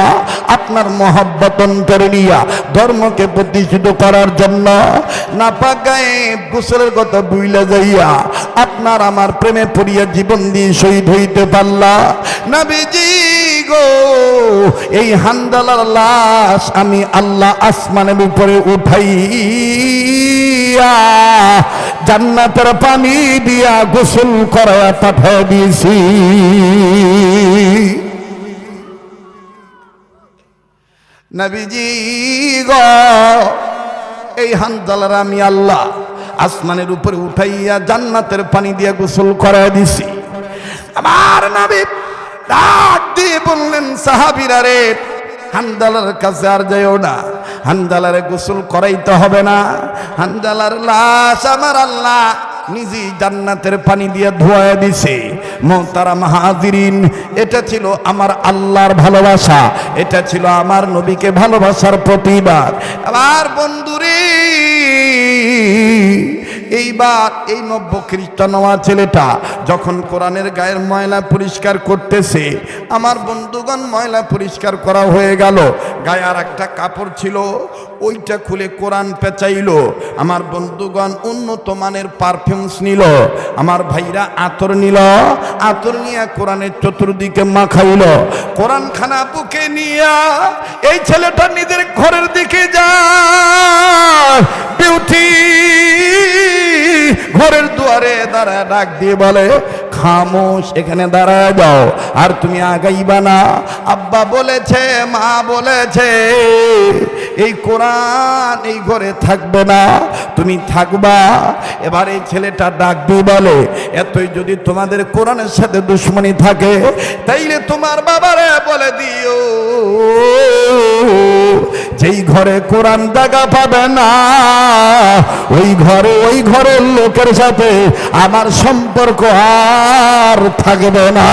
আপনার মহব্বত অন্তরে নিয়া ধর্মকে প্রতিষ্ঠিত করার জন্য নাপাক গায়ে গোসলের কথা বুইলা যাইয়া আপনার আমার প্রেমে পড়িয়া জীবন দিয়ে শহীদ হইতে পারলা, নবীজি গো এই হানজালার লাশ আমি আল্লাহ আসমানের উপরে উঠাইয়া জান্নাতের পানি দিয়া গোসল করায়া পাঠিয়ে দিয়েছি। নবীজি গো এই হানজালার আমি আল্লাহ আসমানের উপরে উঠাইয়া জান্নাতের পানি দিয়া গোসল করায়া দিছি। আমার নবী ডাক দিয়ে বললেন সাহাবীরা রে, হানজালার কাছে আর যাইও না, হানজালারে গোসল করাইতে হবে না, হানজালার লাশ আমার আল্লাহ নিজেই জান্নাতের পানি দিয়ে ধোয়া দিছে। মোহতারাম হাজিরিন, এটা ছিল আমার আল্লাহর ভালোবাসা, এটা ছিল আমার নবীকে ভালোবাসার প্রতিবাদ। আমার বন্ধুরে এইবার এই নব্য খ্রিস্টান হওয়া ছেলেটা যখন কোরআনের গায়ের ময়লা পরিষ্কার করতেছে, আমার বন্ধুগণ ময়লা পরিষ্কার করা হয়ে গেল, গায়ে আর একটা কাপড় ছিল ওইটা খুলে কোরআন পেঁচাইল। আমার বন্ধুগণ উন্নত মানের পারফিউমস নিল, আমার ভাইরা আতর নিল, আতর নিয়ে কোরআনের চতুর্দিকে মাখাইল। কোরআন খানা বুকে নিয়া এই ছেলেটা নিজের ঘরের দিকে যায়, বিউটি ঘরের দুয়ারে দাঁড়ায় ডাক দিয়ে বলে, খামোশ এখানে দাঁড়ায় যাও, আর তুমি আগাইবা না। আব্বা বলেছে, মা বলেছে এই কোরআন এই ঘরে থাকবে না, তুমি থাকবা। এবার এই ছেলেটা ডাক দিয়ে বলে, এতই যদি তোমাদের কোরআনের সাথে দুশ্মনী থাকে তাইলে তোমার বাবারে বলে দিও যেই ঘরে কোরআন জায়গা পাবে না ওই ঘরের লোকের সাথে আমার সম্পর্ক আর থাকবে না।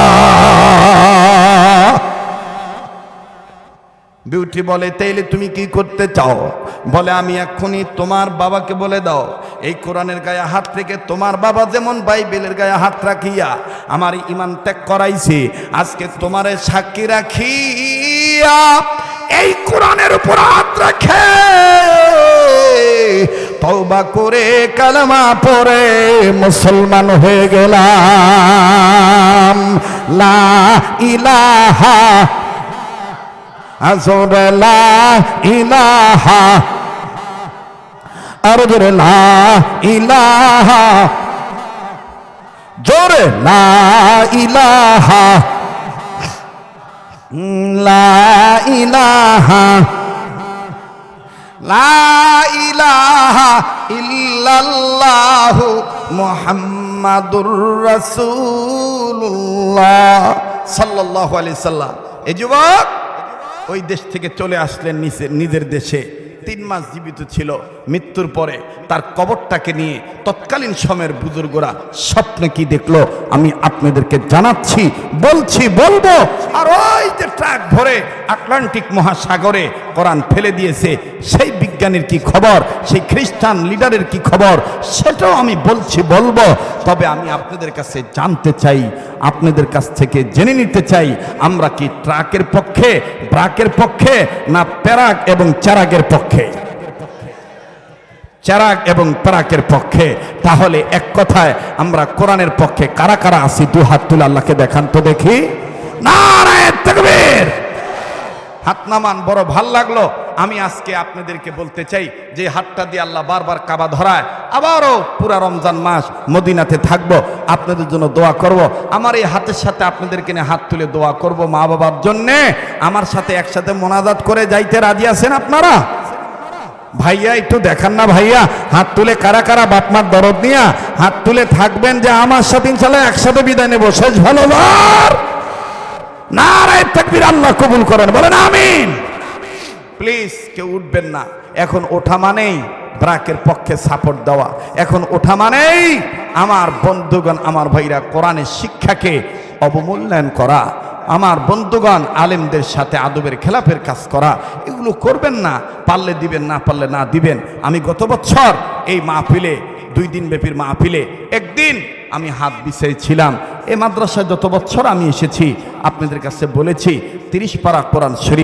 বিউটি বলে, তাইলে তুমি কি করতে চাও? বলে, আমি এক্ষুনি তোমার বাবাকে বলে দাও এই কোরআনের গায়ে হাত রেখে তোমার বাবা যেমন বাইবেলের গায়ে হাত রাখিয়া আমার ঈমান ত্যাগ করাইছে, আজকে তোমারে সাক্ষী রাখিয়া এই কোরআনের উপর হাত রাখে তওবা করে কালেমা পড়ে মুসলমান হয়ে গেলাম। লা ইলাহা আজরে লা ইলাহা আর জোরে লা ইলাহা, জোরে লা ইলাহা, লা ইলাহা, লা ইলাহা ইল্লাল্লাহু মুহাম্মাদুর রাসূলুল্লাহ সাল্লাল্লাহু আলাইহি সাল্লাম। এই যুবক ওই দেশ থেকে চলে আসলেন নিজের দেশে, 3 মাস জীবিত ছিল। মৃত্যুর পরে তার কবরটাকে নিয়ে তৎকালীন সময়ের বুজুর্গরা স্বপ্নে কি দেখলো আমি আপনাদেরকে জানাচ্ছি, বলবো। আর ওই যে ট্রাক ভরে আটলান্টিক মহাসাগরে কোরআন ফেলে দিয়েছে, সেই বিজ্ঞানীর কি খবর, সেই খ্রিস্টান লিডারের কি খবর, সেটাও আমি বলবো। তবে আমি আপনাদের কাছে জানতে চাই, আপনাদের কাছ থেকে জেনে নিতে চাই, আমরা কি ট্রাকের পক্ষে, ব্রাকের পক্ষে, না প্যারাক এবং চারাগের পক্ষে? চারাক এবং প্যারাকের পক্ষে। তাহলে এক কথায় আমরা কোরআনের পক্ষে কারা কারা আছি? 2 হাত তুলে আল্লাহকে দেখান তো দেখি। নারায়ে তাকবীর। হাত নামান, বড় ভাল লাগলো। আমি আজকে আপনাদেরকে বলতে চাই যে হাতটা দিয়ে আল্লাহ বারবার কাবা ধরায়, আবারও পুরা রমজান মাস মদিনাতে থাকবো, আপনাদের জন্য দোয়া করব। আমার এই হাতের সাথে আপনাদেরকে নিয়ে হাত তুলে দোয়া করব মা বাবার জন্যে। আমার সাথে একসাথে মোনাজাত করে যাইতে রাজি আছেন আপনারা? ভাইয়া একটু দেখান না ভাইয়া, হাত তুলে কারা কারা বাপমার দরদ নিয়া হাত তুলে থাকবেন যে আমার সাথে ইনশাআল্লাহ একসাথে বিদায় নেব। শেষ ভালোবার নারায়ে তাকবীর। আল্লাহ কবুল করেন, বলেন আমিন। প্লিজ কেউ উঠবেন না। এখন ওঠা মানেই ব্রাকের পক্ষে সাপোর্ট দেওয়া, এখন ওঠা মানেই আমার বন্ধুগণ, আমার ভাইরা কোরআনের শিক্ষাকে অবমূল্যায়ন করা, আমার বন্ধুগণ আলেমদের সাথে আদবের খেলাফের কাজ করা, এগুলো করবেন না। পারলে দিবেন, না পারলে না দিবেন। আমি গত বছর এই মাহফিলে 2 দিন ব্যাপীর মাহফিলে একদিন আমি হাত বিছিয়েছিলাম। এই মাদ্রাসায় যত বছর আমি এসেছি আপনাদের কাছে বলেছি 30 পারা কোরআন শরীফ